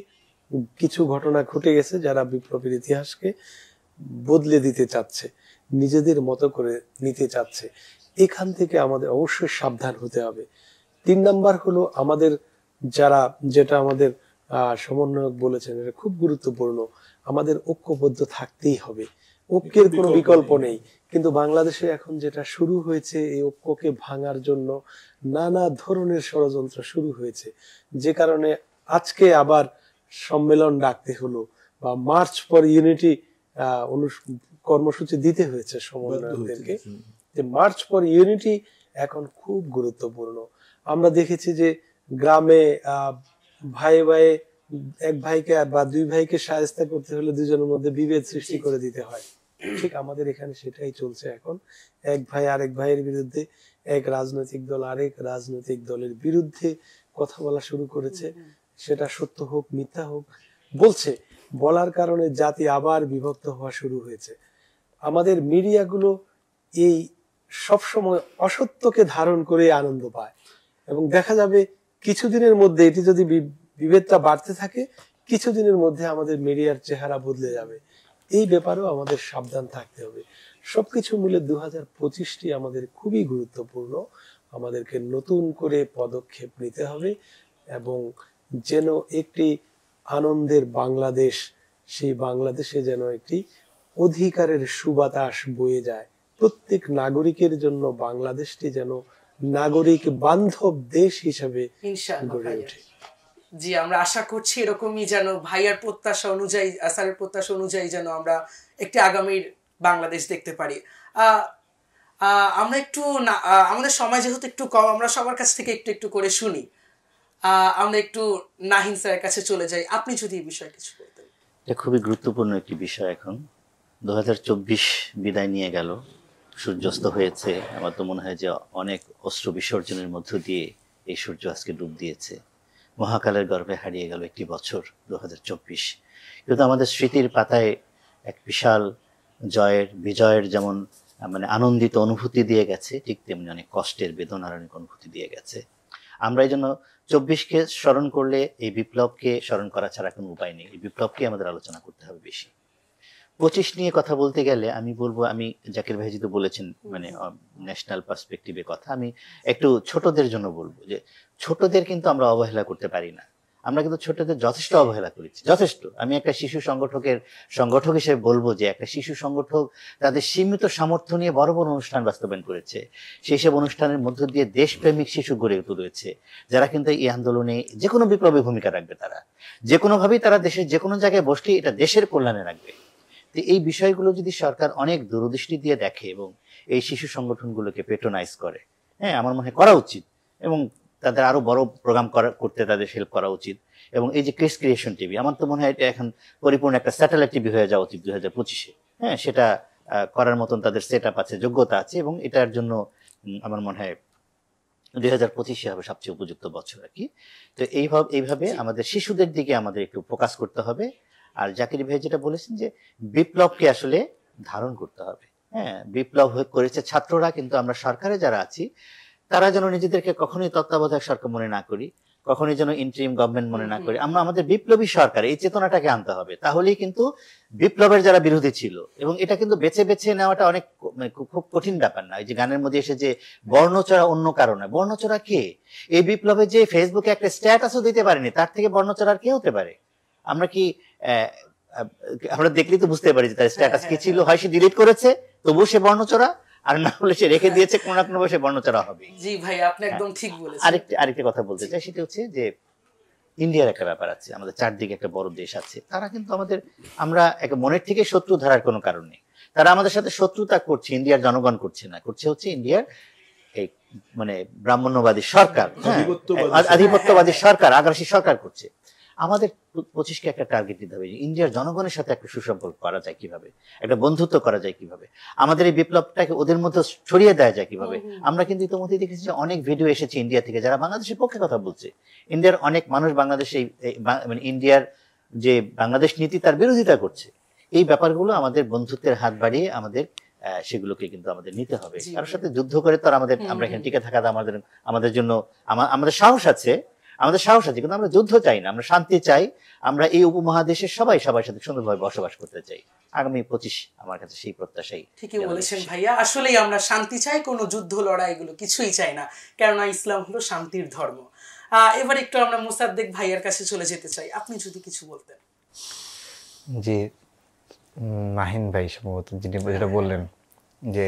কিছু ঘটনা ঘটে গেছে, যারা বিপ্লবের ইতিহাসকে বদলে দিতে চাচ্ছে, নিজেদের মতো করে নিতে চাচ্ছে। এখান থেকে আমাদের অবশ্যই সাবধান হতে হবে। 3 নাম্বার হলো আমাদের যেটা আমাদের সমন্বয়ক বলেছেন, এটা খুব গুরুত্বপূর্ণ, আমাদের ঐক্যবদ্ধ থাকতেই হবে, ঐক্যের কোনো বিকল্প নেই। কিন্তু বাংলাদেশে এখন যেটা শুরু হয়েছে, এই ঐক্যকে ভাঙার জন্য নানা ধরনের ষড়যন্ত্র শুরু হয়েছে, যে কারণে আজকে আবার সম্মেলন ডাকতে হলো বা মার্চ ফর ইউনিটি কর্মসূচি দিতে হয়েছে সমন্বয়কদেরকে। যে মার্চ ফর ইউনিটি এখন খুব গুরুত্বপূর্ণ। আমরা দেখেছি যে গ্রামে ভাই এক ভাইকে বা 2 ভাইকে শায়েস্তা করতে হলে দুজনের মধ্যে বিভেদ সৃষ্টি করে দিতে হয়। ঠিক আমাদের এখানে সেটাই চলছে এখন। এক ভাই আরেক ভাইয়ের বিরুদ্ধে, এক রাজনৈতিক দল আরেক রাজনৈতিক দলের বিরুদ্ধে কথা বলা শুরু করেছে। সেটা সত্য হোক মিথ্যা হোক বলছে, বলার কারণে জাতি আবার বিভক্ত হওয়া শুরু হয়েছে। আমাদের মিডিয়াগুলো এই সবসময় অসত্যকে ধারণ করে আনন্দ পায়, এবং দেখা যাবে কিছুদিনের মধ্যে এটি যদি বিভেদটা বাড়তে থাকে, কিছুদিনের মধ্যে আমাদের মিডিয়ার চেহারা বদলে যাবে। এই ব্যাপারেও আমাদের সাবধান থাকতে হবে। সবকিছু মিলে 2025টি আমাদের খুবই গুরুত্বপূর্ণ। আমাদেরকে নতুন করে পদক্ষেপ নিতে হবে, এবং যেন একটি আনন্দের বাংলাদেশ, সেই বাংলাদেশে যেন একটি অধিকারের সুবাতাস বয়ে যায়। প্রত্যেক নাগরিকের জন্য বাংলাদেশটি যেন নাগরিক বান্ধব দেশ হিসেবে গড়ে ওঠে। জি, আমরা আশা করছি এরকমই যেন ভাইয়ার প্রত্যাশা অনুযায়ী, স্যারের প্রত্যাশা অনুযায়ী যেন আমরা একটি আগামীর বাংলাদেশ দেখতে পারি। আমরা একটু আমাদের সময় যেহেতু একটু কম, আমরা সবার কাছ থেকে একটু একটু করে শুনি। আমরা একটু নাহিন স্যারের কাছে চলে যাই, আপনি যদি এই বিষয়ে কিছু বলতেন। এটা খুবই গুরুত্বপূর্ণ একটি বিষয়। এখন 2024 বিদায় নিয়ে গেল, সূর্যাস্ত হয়েছে। আমার তো মনে হয় যে অনেক অশ্রু বিসর্জনের মধ্য দিয়ে এই সূর্য আজকে ডুব দিয়েছে। মহাকালের গর্ভে হারিয়ে গেল একটি বছর 2024। কিন্তু আমাদের স্মৃতির পাতায় এক বিশাল বিজয়ের যেমন মানে আনন্দিত অনুভূতি দিয়ে গেছে, ঠিক তেমনি অনেক কষ্টের বেদনার অনেক অনুভূতি দিয়ে গেছে। আমরা এই জন্য 24কে স্মরণ করলে এই বিপ্লবকে স্মরণ করা ছাড়া কোনো উপায় নেই। এই বিপ্লবকে আমাদের আলোচনা করতে হবে বেশি। 25 নিয়ে কথা বলতে গেলে আমি বলবো, আমি জাকির ভাই যেহেতু বলেছেন মানে ন্যাশনাল পার্সপেক্টিভের কথা, আমি একটু ছোটদের জন্য বলবো যে ছোটদের কিন্তু আমরা অবহেলা করতে পারি না। আমরা কিন্তু ছোটদের যথেষ্ট অবহেলা করেছি, যথেষ্ট। আমি একটা শিশু সংগঠক হিসেবে বলবো যে একটা শিশু সংগঠক তাদের সীমিত সামর্থ্য নিয়ে বড় বড় অনুষ্ঠান বাস্তবায়ন করেছে। সেই সব অনুষ্ঠানের মধ্য দিয়ে দেশপ্রেমিক শিশু গড়ে তুলেছে, যারা কিন্তু এই আন্দোলনে যে কোনো বিপ্লবে ভূমিকা রাখবে। তারা যে কোনোভাবেই তারা দেশের যে কোনো জায়গায় বসলে এটা দেশের কল্যাণে রাখবে। এই বিষয়গুলো যদি সরকার অনেক দূরদৃষ্টি দিয়ে দেখে এবং এই শিশু সংগঠনগুলোকে পেট্রোনাইজ করে। হ্যাঁ, আমার মনে হয় করা উচিত, এবং তাদের আরো বড় প্রোগ্রাম করতে তাদের হেল্প করা উচিত। এবং এই যে কিডস ক্রিয়েশন টিভি, আমার তো মনে হয় এটা এখন পরিপূর্ণ একটা স্যাটেলাইট টিভি হয়ে যাওয়া উচিত 2025-এ। হ্যাঁ, সেটা করার মতন তাদের সেট আপ আছে, যোগ্যতা আছে, এবং এটার জন্য আমার মনে হয় 2025 হবে সবচেয়ে উপযুক্ত বছর আর কি। তো এইভাবে আমাদের শিশুদের দিকে আমাদের একটু ফোকাস করতে হবে। আর জাকির ভাই যেটা বলেছেন যে বিপ্লবকে আসলে ধারণ করতে হবে। হ্যাঁ, বিপ্লব করেছে ছাত্ররা, কিন্তু আমরা সরকারে যারা আছি তারা যেন নিজেদেরকে কখনোই তত্ত্বাবধায়ক সরকার মনে না করি, কখনোই যেন ইন্টারিম গভর্নমেন্ট মনে না করি। আমরা আমাদের বিপ্লবী সরকার, এই চেতনাটাকে আনতে হবে। তাহলেই কিন্তু বিপ্লবের যারা বিরোধী ছিল, এবং এটা কিন্তু বেছে বেছে নেওয়াটা অনেক খুব কঠিন ব্যাপার না। এই যে গানের মধ্যে এসে যে বর্ণচোরা অন্য কারণে, বর্ণচোরা কে? এই বিপ্লবে যে ফেসবুকে একটা স্ট্যাটাসও দিতে পারেনি, তার থেকে বর্ণচোরা আর কে হতে পারে? আমরা কি আমরা দেখলেই তো বুঝতে পারি যে তার স্ট্যাটাস কি ছিল। হয় সে ডিলিট করেছে, তবুও সে বর্ণচোরা, আর না হলে সে রেখে দিয়েছে, কোনো না কোনো ভাবে বর্ণচোরা হবে। জি ভাই, আপনি একদম ঠিক বলেছেন। আরেকটা কথা বলতে চাই, সেটা হচ্ছে যে ইন্ডিয়ার একটা ব্যাপার আছে। আমাদের চারদিকে একটা বড় দেশ আছে, তারা কিন্তু আমরা একটা মনের থেকে শত্রু ধরার কোনো কারণ নেই। তারা আমাদের সাথে শত্রুতা করছে, ইন্ডিয়ার জনগণ করছে না, করছে হচ্ছে ইন্ডিয়ার এই ব্রাহ্মণ্যবাদী সরকার, আধিপত্যবাদী সরকার, আগ্রাসী সরকার করছে। আমাদের 25-কে একটা টার্গেট দিতে হবে, ইন্ডিয়ার জনগণের সাথে একটা সুসম্পর্ক করা যায় কিভাবে, একটা বন্ধুত্ব করা যায় কিভাবে, আমাদের এই বিপ্লবটাকে ওদের মধ্যে ছড়িয়ে দেওয়া যায় কিভাবে। আমরা কিন্তু ইতিমধ্যে দেখেছি যে অনেক ভিডিও এসেছে ইন্ডিয়া থেকে যারা বাংলাদেশের পক্ষে কথা বলছে। ইন্ডিয়ার অনেক মানুষ বাংলাদেশে ইন্ডিয়ার যে বাংলাদেশ নীতি তার বিরোধিতা করছে। এই ব্যাপারগুলো আমাদের বন্ধুত্বের হাত বাড়িয়ে আমাদের সেগুলোকে কিন্তু আমাদের নিতে হবে। কারোর সাথে যুদ্ধ করে তো আমরা এখানে টিকে থাকা আমাদের জন্য আমাদের সাহস আছে, কিন্তু আমরা যুদ্ধ চাই না, আমরা শান্তি চাই। আমরা এই উপমহাদেশের সবাই সবার সাথে সুন্দরভাবে বসবাস করতে চাই। আগামী 25 আমার কাছে সেই প্রত্যাশাই। ঠিকই বলেছেন ভাইয়া, আসলেই আমরা শান্তি চাই, কোনো যুদ্ধ লড়াই এগুলো কিছুই চাই না, কেননা ইসলাম হলো শান্তির ধর্ম। এবার একটু আমরা মোসাদ্দেক ভাইয়ার কাছে চলে যেতে চাই, আপনি যদি কিছু বলতেন। জি, মাহিন ভাই সম্ভবত যিনি যেটা বললেন যে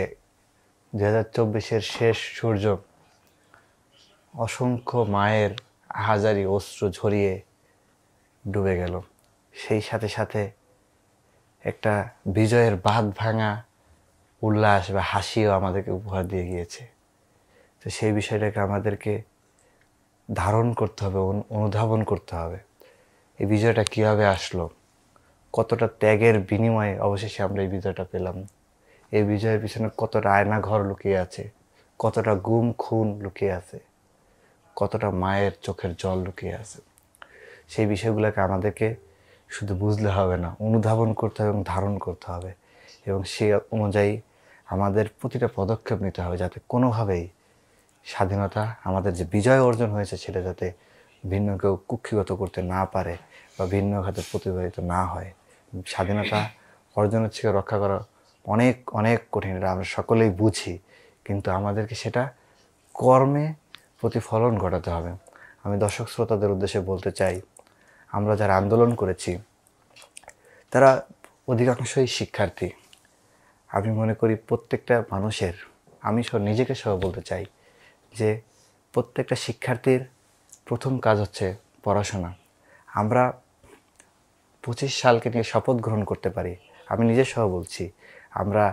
2024-এর শেষ সূর্য অসংখ্য মায়ের হাজারি অশ্রু ঝরিয়ে ডুবে গেল, সেই সাথে সাথে একটা বিজয়ের বাঁধ ভাঙা উল্লাস বা হাসিও আমাদেরকে উপহার দিয়ে গিয়েছে। তো সেই বিষয়টাকে আমাদেরকে ধারণ করতে হবে, অনুধাবন করতে হবে। এই বিজয়টা কীভাবে আসলো, কতটা ত্যাগের বিনিময়ে অবশেষে আমরা এই বিজয়টা পেলাম। এই বিজয়ের পিছনে কতটা আয়না ঘর লুকিয়ে আছে, কতটা গুম খুন লুকিয়ে আছে, কতটা মায়ের চোখের জল লুকিয়ে আছে। সেই বিষয়গুলোকে আমাদেরকে শুধু বুঝলে হবে না, অনুধাবন করতে হবে এবং ধারণ করতে হবে, এবং সেই অনুযায়ী আমাদের প্রতিটা পদক্ষেপ নিতে হবে, যাতে কোনোভাবেই স্বাধীনতা, আমাদের যে বিজয় অর্জন হয়েছে সেটা যাতে ভিন্ন কেউ কুক্ষিগত করতে না পারে বা ভিন্ন খাতে প্রতিফলিত না হয়। স্বাধীনতা অর্জনের থেকে রক্ষা করা অনেক অনেক কঠিন, এটা আমরা সকলেই বুঝি, কিন্তু আমাদেরকে সেটা কর্মে প্রতিফলন ঘটাতে হবে। আমি দর্শক শ্রোতাদের উদ্দেশ্যে বলতে চাই, আমরা যারা আন্দোলন করেছি তারা অধিকাংশই শিক্ষার্থী। আমি মনে করি প্রত্যেকটা মানুষের, আমি নিজেকে সহ বলতে চাই যে প্রত্যেকটা শিক্ষার্থীর প্রথম কাজ হচ্ছে পড়াশোনা। আমরা 25 সালকে নিয়ে শপথ গ্রহণ করতে পারি, আমি নিজে সহ বলছি, আমরা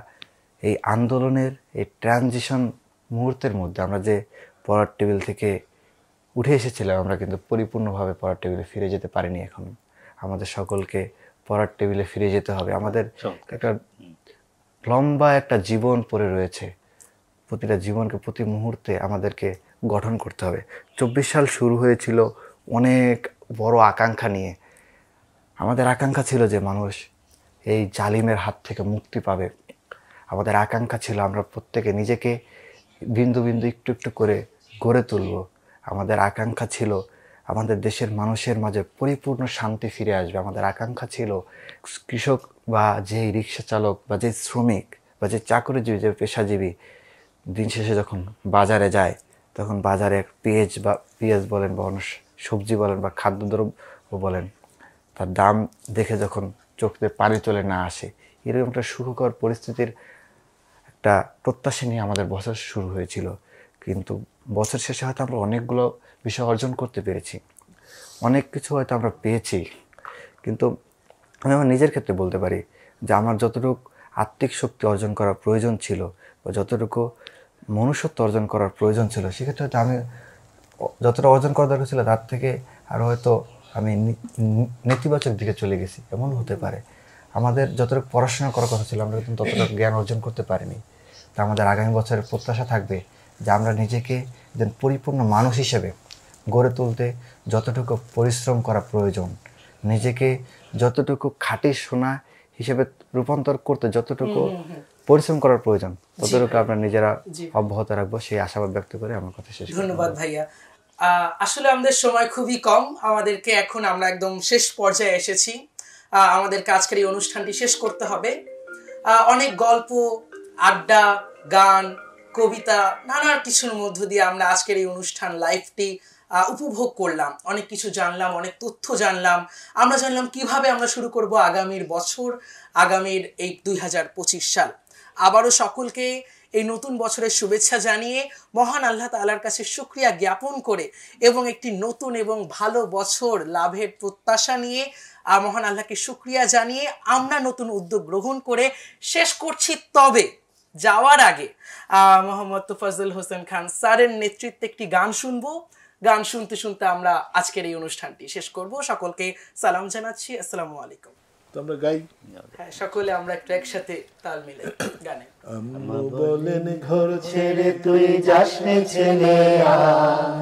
এই আন্দোলনের এই ট্রানজিশন মুহূর্তের মধ্যে আমরা যে পড়ার টেবিল থেকে উঠে এসেছিলাম, আমরা কিন্তু পরিপূর্ণভাবে পড়ার টেবিলে ফিরে যেতে পারিনি। এখন আমাদের সকলকে পড়ার টেবিলে ফিরে যেতে হবে। আমাদের একটা লম্বা একটা জীবন পড়ে রয়েছে, প্রতিটা জীবনকে প্রতি মুহূর্তে আমাদেরকে গঠন করতে হবে। 24 সাল শুরু হয়েছিল অনেক বড় আকাঙ্ক্ষা নিয়ে। আমাদের আকাঙ্ক্ষা ছিল যে মানুষ এই জালিমের হাত থেকে মুক্তি পাবে। আমাদের আকাঙ্ক্ষা ছিল আমরা প্রত্যেকে নিজেকে বিন্দু বিন্দু একটু একটু করে গড়ে তুলব। আমাদের আকাঙ্ক্ষা ছিল আমাদের দেশের মানুষের মাঝে পরিপূর্ণ শান্তি ফিরে আসবে। আমাদের আকাঙ্ক্ষা ছিল কৃষক বা যে রিক্সা চালক বা যে শ্রমিক বা যে চাকরিজীবী, যে পেশাজীবী দিন শেষে যখন বাজারে যায়, তখন বাজারে পেঁয়াজ বলেন বা অন্য সবজি বলেন বা খাদ্যদ্রব্য বলেন, তার দাম দেখে যখন চোখে পানি চলে না আসে, এরকম একটা সুখকর পরিস্থিতির একটা প্রত্যাশা নিয়ে আমাদের বছর শুরু হয়েছিল। কিন্তু বছর শেষে হয়তো আমরা অনেকগুলো বিষয় অর্জন করতে পেরেছি, অনেক কিছু হয়তো আমরা পেয়েছি, কিন্তু আমি আমার নিজের ক্ষেত্রে বলতে পারি যে আমার যতটুকু আত্মিক শক্তি অর্জন করা প্রয়োজন ছিল বা যতটুকু মনুষ্যত্ব অর্জন করার প্রয়োজন ছিল, সেক্ষেত্রে হয়তো আমি যতটা অর্জন করা দরকার ছিল তার থেকে আরও হয়তো আমি নেতিবাচক দিকে চলে গেছি, এমন হতে পারে। আমাদের যতটুকু পড়াশোনা করার কথা ছিল আমরা কিন্তু ততটা জ্ঞান অর্জন করতে পারিনি। তা আমাদের আগামী বছরের প্রত্যাশা থাকবে যে আমরা নিজেকে যেন পরিপূর্ণ মানুষ হিসেবে গড়ে তুলতে যতটুকু পরিশ্রম করা প্রয়োজন, নিজেকে যতটুকু খাঁটি সোনা হিসেবে রূপান্তর করতে যতটুকু পরিশ্রম করার প্রয়োজন ততটুকু আমরা নিজেরা অব্যাহত রাখবো, সেই আশাবাদ ব্যক্ত করে আমার কথা শেষ। ধন্যবাদ ভাইয়া। আসলে আমাদের সময় খুবই কম, আমাদেরকে এখন আমরা একদম শেষ পর্যায়ে এসেছি, আমাদেরকে আজকের এই অনুষ্ঠানটি শেষ করতে হবে। অনেক গল্প, আড্ডা, গান, কবিতা, নানা কিছুর মধ্য দিয়ে আমরা আজকের এই অনুষ্ঠান লাইভটি উপভোগ করলাম, অনেক কিছু জানলাম, অনেক তথ্য জানলাম। আমরা জানলাম কিভাবে আমরা শুরু করব আগামীর বছর, আগামীর এই 2025 সাল। আবারও সকলকে এই নতুন বছরের শুভেচ্ছা জানিয়ে মহান আল্লাহ তাআলার কাছে শুকরিয়া জ্ঞাপন করে এবং একটি নতুন এবং ভালো বছর লাভের প্রত্যাশা নিয়ে মহান আল্লাহকে শুকরিয়া জানিয়ে আমরা নতুন উদ্যোগ গ্রহণ করে শেষ করছি। তবে যাওয়ার আগে মোহাম্মদ তোফাজ্জল হোসেন খান স্যারের নেতৃত্বে একটি গান শুনবো। গান শুনতে শুনতে আমরা আজকের এই অনুষ্ঠানটি শেষ করব। সকলকে সালাম জানাচ্ছি, আসসালামু আলাইকুম। তো আমরা গাই, হ্যাঁ সকলে আমরা একটু একসাথে তাল মিলে গানে। আম্মু বলেন ঘর ছেড়ে তুই যাসনি ছেলে আর,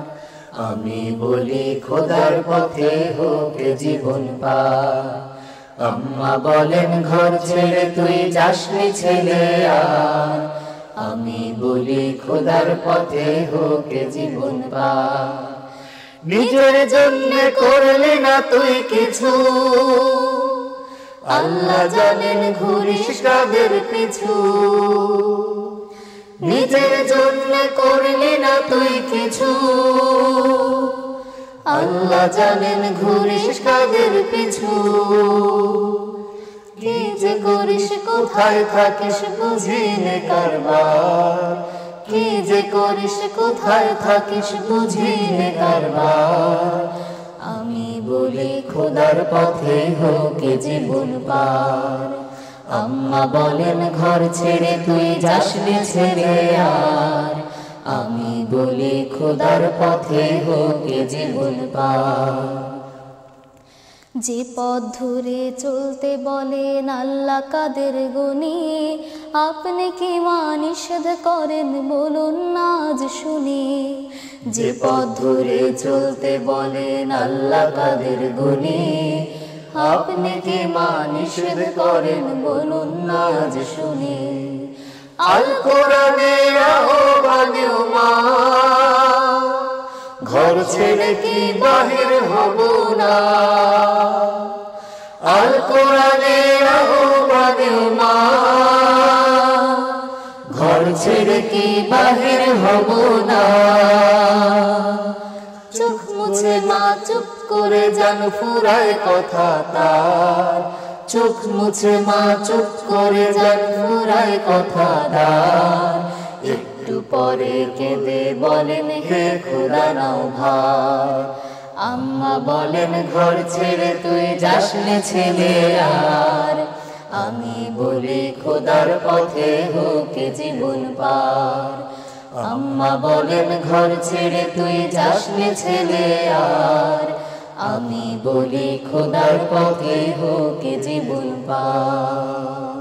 আমি বলি খোদার পথে হোক জীবন পার। আম্মা বলেন ঘর ছেড়ে তুই যাসনি ছেলে আর, আমি বলি খোদার পথে হোক জীবন পার। নিজের জন্য করলি না তুই কিছু, আল্লাহ জানেন ঘুরিস কাদের পিছু। নিজের জন্য করলি না তুই কিছু, আল্লাহ জানেন ঘুরিস কাদের পিছু। কি যে করিস কোথায় থাকিস বুঝিলে কারবার, কি যে করিস কোথায় থাকিস বুঝিলে কারবার। আমি বলি খোদার পথে হোক জীবন পার। আম্মা বলেন ঘর ছেড়ে তুই যাসনি ছেলে আর, আমি বলি খোদার পথে হোক জীবন পার। যে পথ ধরে চলতে বলেন আল্লাহ কাদের গুণী, আপনি কি মা নিষেধ করেন বলুন না আজ শুনি। যে পথ ধরে চলতে বলেন আল্লাহ কাদের গুণী, আপনি কি মা নিষেধ করেন বলুন না আজ শুনি। আল কোরআনের আহ্বানে মা, ঘর ছেড়ে কি বাহির হব না। আল কোরআনের আহ্বানে মা, ঘর ছেড়ে কি বাহির হব না। চোখ মুছে মা চুপ করে যান ফুরায় কথা তার, চোখ মুছে মা চুপ করে যান ফুরায় কথা তার। একটু পরে কেঁদে বলেন হে খোদা নাও ভার। আম্মা বলেন ঘর ছেড়ে তুই যাসনি ছেলে আর, আমি বলি খোদার পথে হোক জীবন পার। আম্মা বলেন ঘর ছেড়ে তুই যাসনি ছেলে আর, আমি বলি খোদার পথে হোক জীবন পার।